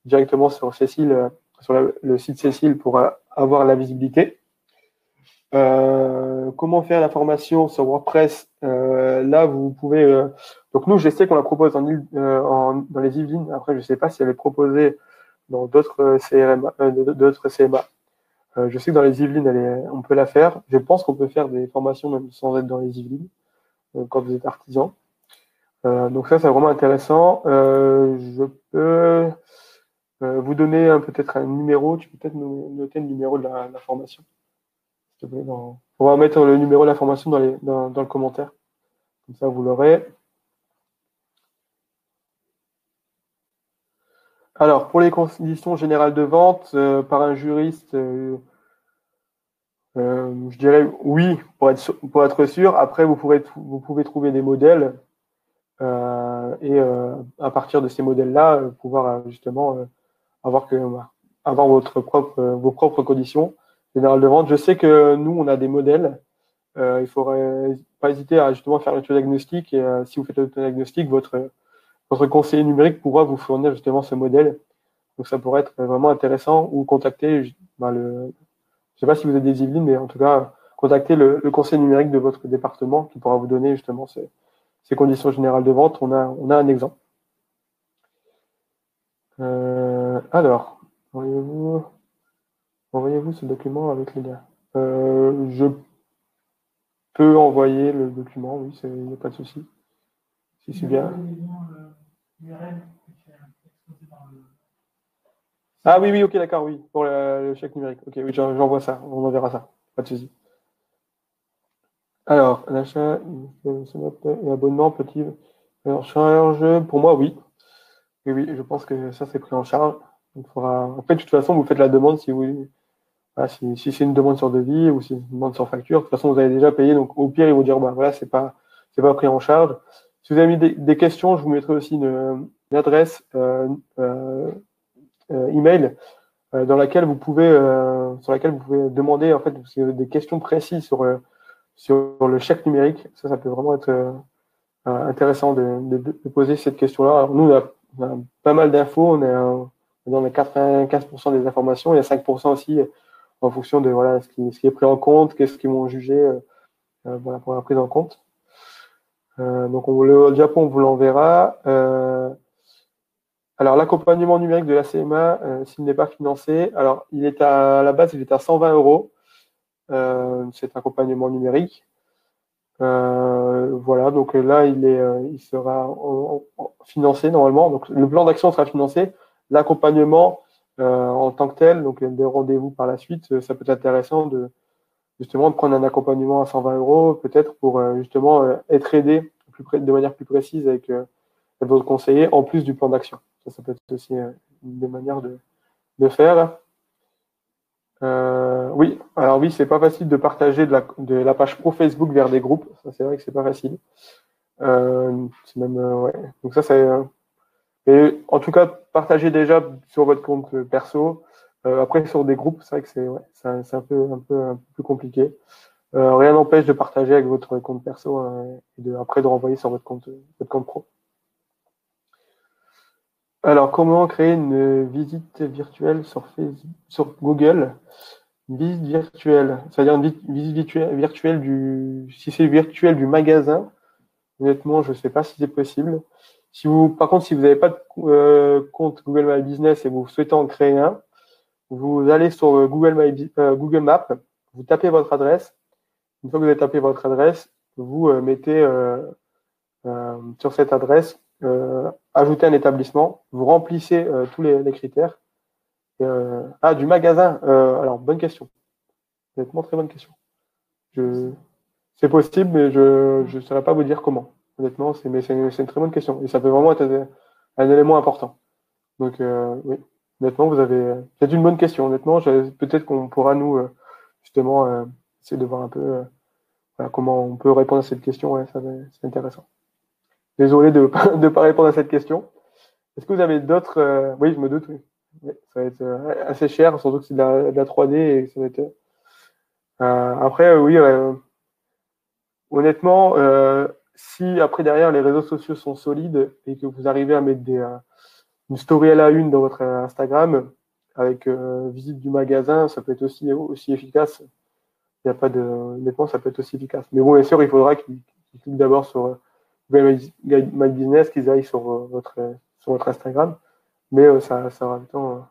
S1: directement sur Cécile, sur le site Cécile pour avoir la visibilité. Comment faire la formation sur WordPress? Là, vous pouvez. Donc nous, je sais qu'on la propose dans les Yvelines. Après, je ne sais pas si elle est proposée dans d'autres CRM, d'autres CMA. Je sais que dans les Yvelines, on peut la faire. Je pense qu'on peut faire des formations même sans être dans les Yvelines quand vous êtes artisan. Donc ça, c'est vraiment intéressant. Je peux vous donner peut-être un numéro. Tu peux peut-être noter le numéro de la formation. S'il te plaît, on va mettre le numéro de la formation dans le commentaire. Comme ça, vous l'aurez. Alors, pour les conditions générales de vente, par un juriste, je dirais oui, pour être sûr. Après, vous pouvez trouver des modèles et à partir de ces modèles-là, pouvoir justement avoir vos propres conditions générales de vente. Je sais que nous, on a des modèles. Il faudrait pas hésiter à justement faire l'autodiagnostic et si vous faites l'autodiagnostic, votre conseiller numérique pourra vous fournir justement ce modèle. Donc ça pourrait être vraiment intéressant ou contacter je sais pas si vous êtes des Yvelines, mais en tout cas, contacter le conseiller numérique de votre département qui pourra vous donner justement ces conditions générales de vente. On a un exemple. Alors, envoyez-vous ce document avec les liens. Je peux envoyer le document, oui, il n'y a pas de souci. Si c'est bien. Ah oui, ok, d'accord, oui, pour le chèque numérique. Ok, oui, j'envoie ça, on enverra ça, pas de souci. Alors, l'achat et abonnement petit en charge, pour moi, oui. Oui, oui, je pense que ça, c'est pris en charge. Après, de toute façon, vous faites la demande si vous, voilà, si c'est une demande sur devis ou si c'est une demande sur facture. De toute façon, vous avez déjà payé. Donc, au pire, ils vont dire, bah, voilà, c'est pas pris en charge. Si vous avez mis des questions, je vous mettrai aussi une adresse email sur laquelle vous pouvez demander en fait des questions précises sur le chèque numérique. Ça peut vraiment être intéressant de poser cette question-là. Alors, nous, on a pas mal d'infos. On a 95% des informations. Il y a 5% aussi en fonction de voilà ce qui est pris en compte, qu'est-ce qu'ils vont juger voilà, pour la prise en compte. Donc, le diapo, on vous l'enverra. Alors, l'accompagnement numérique de la CMA, s'il n'est pas financé, alors à la base, il est à 120 euros, cet accompagnement numérique. Voilà, donc là, il sera financé normalement. Donc, le plan d'action sera financé. L'accompagnement en tant que tel, donc des rendez-vous par la suite, ça peut être intéressant justement de prendre un accompagnement à 120 euros, peut-être pour justement être aidé de manière plus précise avec votre conseiller, en plus du plan d'action. Ça peut être aussi une des manières de faire. Oui, alors oui, c'est pas facile de partager de la page pro Facebook vers des groupes. Ça, c'est vrai que c'est pas facile. C'est même, ouais. Donc ça, c'est. Et en tout cas, partagez déjà sur votre compte perso. Après, sur des groupes, c'est vrai que c'est un peu plus compliqué. Rien n'empêche de partager avec votre compte perso et après de renvoyer sur votre compte pro. Alors, comment créer une visite virtuelle sur Google? Une visite virtuelle, c'est-à-dire une visite virtuelle si c'est virtuel du magasin, honnêtement, je ne sais pas si c'est possible. Par contre, si vous n'avez pas de compte Google My Business et vous souhaitez en créer un, vous allez sur Google Maps, vous tapez votre adresse. Une fois que vous avez tapé votre adresse, vous mettez sur cette adresse, ajouter un établissement, vous remplissez tous les critères. Du magasin. Alors, bonne question. Honnêtement, très bonne question. C'est possible, mais je ne saurais pas vous dire comment. Honnêtement, c'est une très bonne question. Et ça peut vraiment être un élément important. Donc, oui, honnêtement, c'est une bonne question. Honnêtement, peut-être qu'on pourra, nous, justement, essayer de voir un peu voilà, comment on peut répondre à cette question. Ouais, c'est intéressant. Désolé de ne pas répondre à cette question. Est-ce que vous avez d'autres. Oui, je me doute, oui. Oui, ça va être assez cher, surtout que c'est de la 3D et ça va être. Après, oui, honnêtement, si après derrière les réseaux sociaux sont solides et que vous arrivez à mettre une story à la une dans votre Instagram avec visite du magasin, ça peut être aussi efficace. Il y a pas de, honnêtement, ça peut être aussi efficace. Mais bon, bien sûr, il faudra qu'ils cliquent d'abord sur My Business, qu'ils aillent sur votre Instagram. Mais ça aura le temps.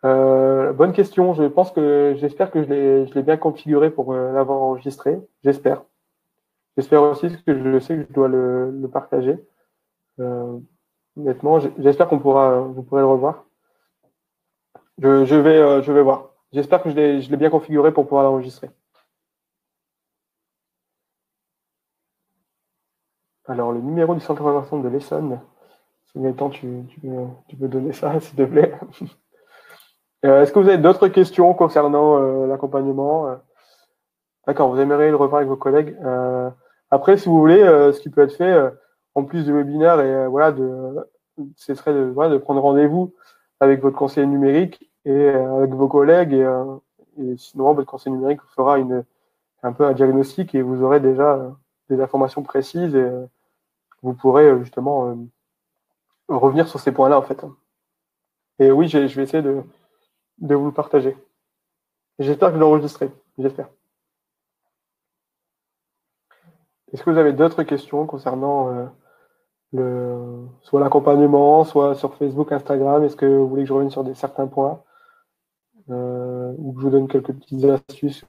S1: Bonne question. J'espère que je l'ai bien configuré pour l'avoir enregistré. J'espère. J'espère aussi que je sais que je dois le partager. Honnêtement, j'espère vous pourrez le revoir. Je vais voir. J'espère que je l'ai bien configuré pour pouvoir l'enregistrer. Alors, le numéro du centre d'information de l'Essonne. Si Gaëtan, tu peux donner ça, s'il te plaît. Est-ce que vous avez d'autres questions concernant l'accompagnement? D'accord, vous aimeriez le revoir avec vos collègues. Après, si vous voulez, ce qui peut être fait, en plus du webinaire, et voilà, ce serait de prendre rendez-vous avec votre conseiller numérique et avec vos collègues. Et sinon, votre conseiller numérique vous fera un peu un diagnostic et vous aurez déjà des informations précises et vous pourrez justement revenir sur ces points-là, en fait. Et oui, je vais essayer de vous le partager. J'espère que je l'enregistrerai. J'espère. Est-ce que vous avez d'autres questions concernant soit l'accompagnement, soit sur Facebook, Instagram? Est-ce que vous voulez que je revienne sur certains points ou que je vous donne quelques petites astuces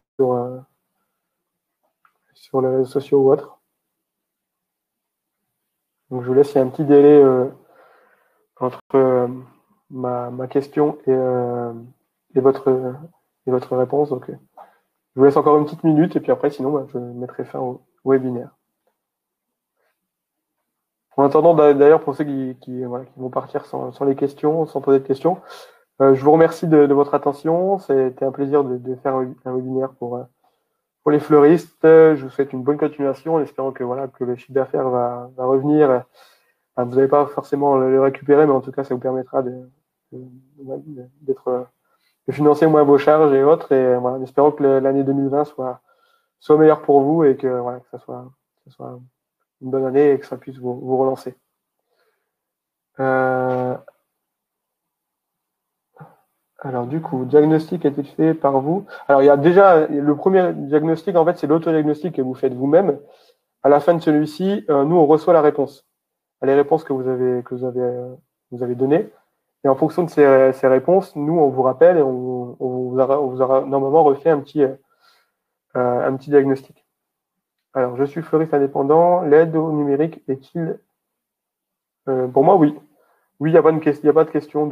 S1: sur les réseaux sociaux ou autres? Donc, je vous laisse, il y a un petit délai entre ma question et votre réponse. Donc, Je vous laisse encore une petite minute et puis après, sinon, bah, je mettrai fin au webinaire. En attendant, d'ailleurs, pour ceux voilà, qui vont partir sans les questions, sans poser de questions, je vous remercie de votre attention. C'était un plaisir de faire un webinaire pour les fleuristes. Je vous souhaite une bonne continuation en espérant que, voilà, que le chiffre d'affaires va revenir. Enfin, vous n'allez pas forcément le récupérer, mais en tout cas, ça vous permettra de financer moins vos charges et autres. Et voilà, en espérant que l'année 2020 soit meilleure pour vous et que, voilà, que ça soit une bonne année et que ça puisse vous relancer. Alors du coup, diagnostic a été fait par vous. Alors il y a déjà le premier diagnostic, en fait, c'est l'autodiagnostic que vous faites vous-même. À la fin de celui-ci, nous on reçoit la réponse, les réponses que vous avez données. Et en fonction de ces réponses, nous on vous rappelle et on vous aura normalement refait un petit diagnostic. Alors je suis fleuriste indépendant. L'aide au numérique est-il pour moi, oui. Oui, il n'y a pas de question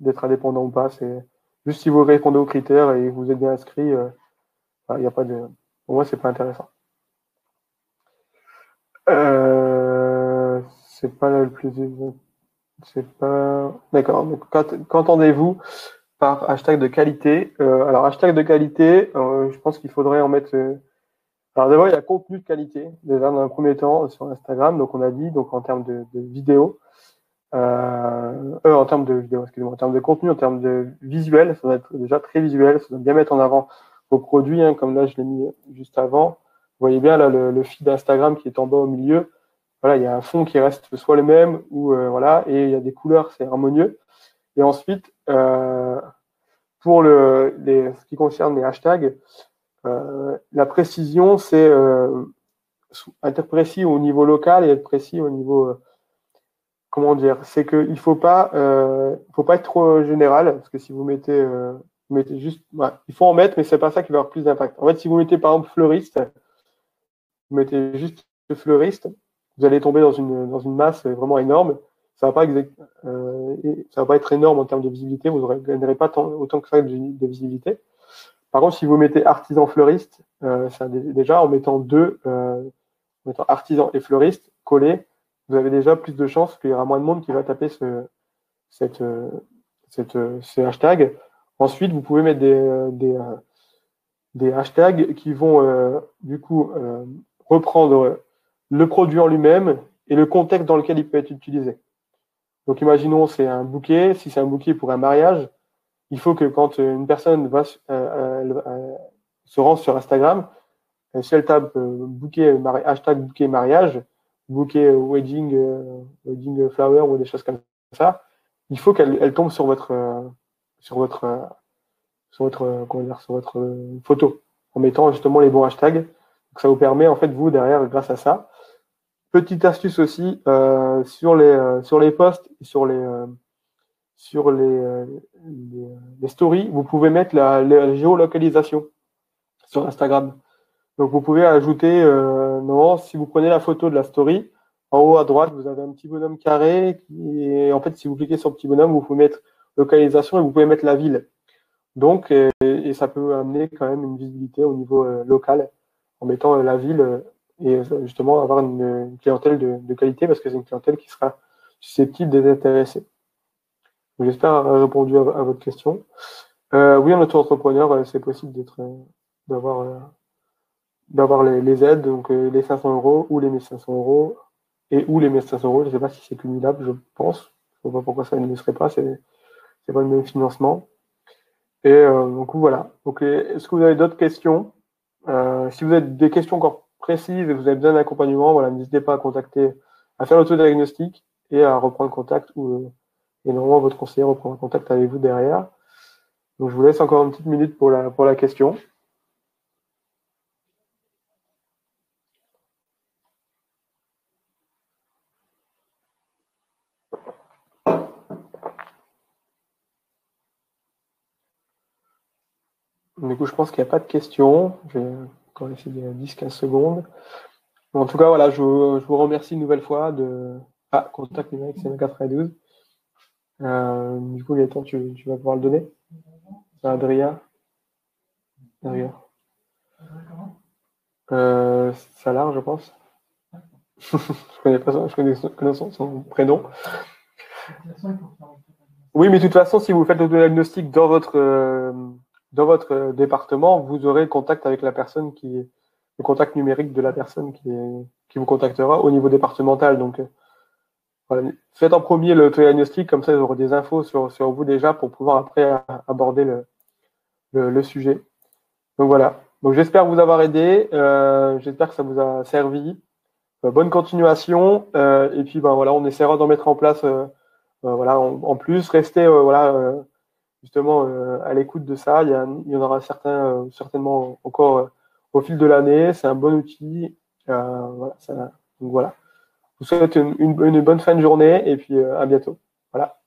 S1: d'être indépendant ou pas. C'est juste si vous répondez aux critères et vous êtes bien inscrit, il y a pas de. Pour moi, c'est pas intéressant. C'est pas le plus. C'est pas. D'accord. Donc, qu'entendez-vous par hashtag de qualité? Alors, hashtag de qualité, je pense qu'il faudrait en mettre. Alors, d'abord, il y a contenu de qualité, déjà dans un premier temps sur Instagram. Donc, on a dit, donc en termes de vidéo. En termes de vidéo, excusez-moi, en termes de contenu, en termes de visuel, ça doit être déjà très visuel, ça doit bien mettre en avant vos produits, hein, comme là je l'ai mis juste avant. Vous voyez bien là le feed d'Instagram qui est en bas au milieu. Voilà, il y a un fond qui reste soit le même ou voilà, et il y a des couleurs, c'est harmonieux. Et ensuite, pour ce qui concerne les hashtags, la précision, c'est être précis au niveau local et être précis au niveau comment dire, c'est qu'il faut pas être trop général, parce que si vous mettez juste, ouais, il faut en mettre, mais c'est pas ça qui va avoir plus d'impact. En fait, si vous mettez par exemple fleuriste, vous mettez juste fleuriste, vous allez tomber dans une masse vraiment énorme. Ça va pas ça va pas être énorme en termes de visibilité. Vous ne gagnerez pas autant que ça de visibilité. Par contre, si vous mettez artisan fleuriste, déjà en mettant artisan et fleuriste collés, vous avez déjà plus de chances qu'il y aura moins de monde qui va taper ce hashtag. Ensuite, vous pouvez mettre des hashtags qui vont du coup reprendre le produit en lui-même et le contexte dans lequel il peut être utilisé. Donc, imaginons c'est un bouquet. Si c'est un bouquet pour un mariage, il faut que quand une personne se rend sur Instagram, si elle tape hashtag bouquet mariage, bouquet wedding flower ou des choses comme ça, il faut qu'elle tombe sur votre photo en mettant justement les bons hashtags. Donc ça vous permet en fait vous derrière grâce à ça. Petite astuce aussi sur les posts et sur les stories, vous pouvez mettre la géolocalisation sur Instagram. Donc vous pouvez ajouter, non, si vous prenez la photo de la story, en haut à droite, vous avez un petit bonhomme carré et en fait, si vous cliquez sur le petit bonhomme, vous pouvez mettre localisation et vous pouvez mettre la ville. Donc, et ça peut amener quand même une visibilité au niveau local en mettant la ville et justement avoir une clientèle de qualité parce que c'est une clientèle qui sera susceptible d'être intéressée. J'espère avoir répondu à votre question. Oui, en auto-entrepreneur, c'est possible d'avoir les aides, donc les 500 € ou les 1500 € ou les 1500 €. Je ne sais pas si c'est cumulable, je pense. Je ne vois pas pourquoi ça ne le serait pas. C'est pas le même financement. Et donc voilà. Donc, est-ce que vous avez d'autres questions? Si vous avez des questions encore précises et vous avez besoin d'accompagnement, voilà, n'hésitez pas à faire l'autodiagnostic et à reprendre contact et normalement votre conseiller reprendra contact avec vous derrière. Donc je vous laisse encore une petite minute pour la question. Du coup, je pense qu'il n'y a pas de questions. Je vais encore laisser 10-15 secondes. En tout cas, voilà, je vous remercie une nouvelle fois de. Ah, contact numérique, c'est 92. Du coup, Gaëtan, tu vas pouvoir le donner. C'est Adrien. Adrien. Salar, je pense. Je connais pas ça, connais son prénom. Oui, mais de toute façon, si vous faites le diagnostic dans votre département, vous aurez contact avec la personne le contact numérique de la personne qui vous contactera au niveau départemental. Donc, voilà. Faites en premier le diagnostic, comme ça, vous aurez des infos sur vous déjà pour pouvoir après aborder le sujet. Donc voilà. Donc j'espère vous avoir aidé. J'espère que ça vous a servi. Bonne continuation. Et puis ben voilà, on essaiera d'en mettre en place. Voilà, en plus, restez voilà justement à l'écoute de ça. Il y en aura certainement encore au fil de l'année. C'est un bon outil. Voilà, donc voilà. Je vous souhaite une bonne fin de journée et puis à bientôt. Voilà.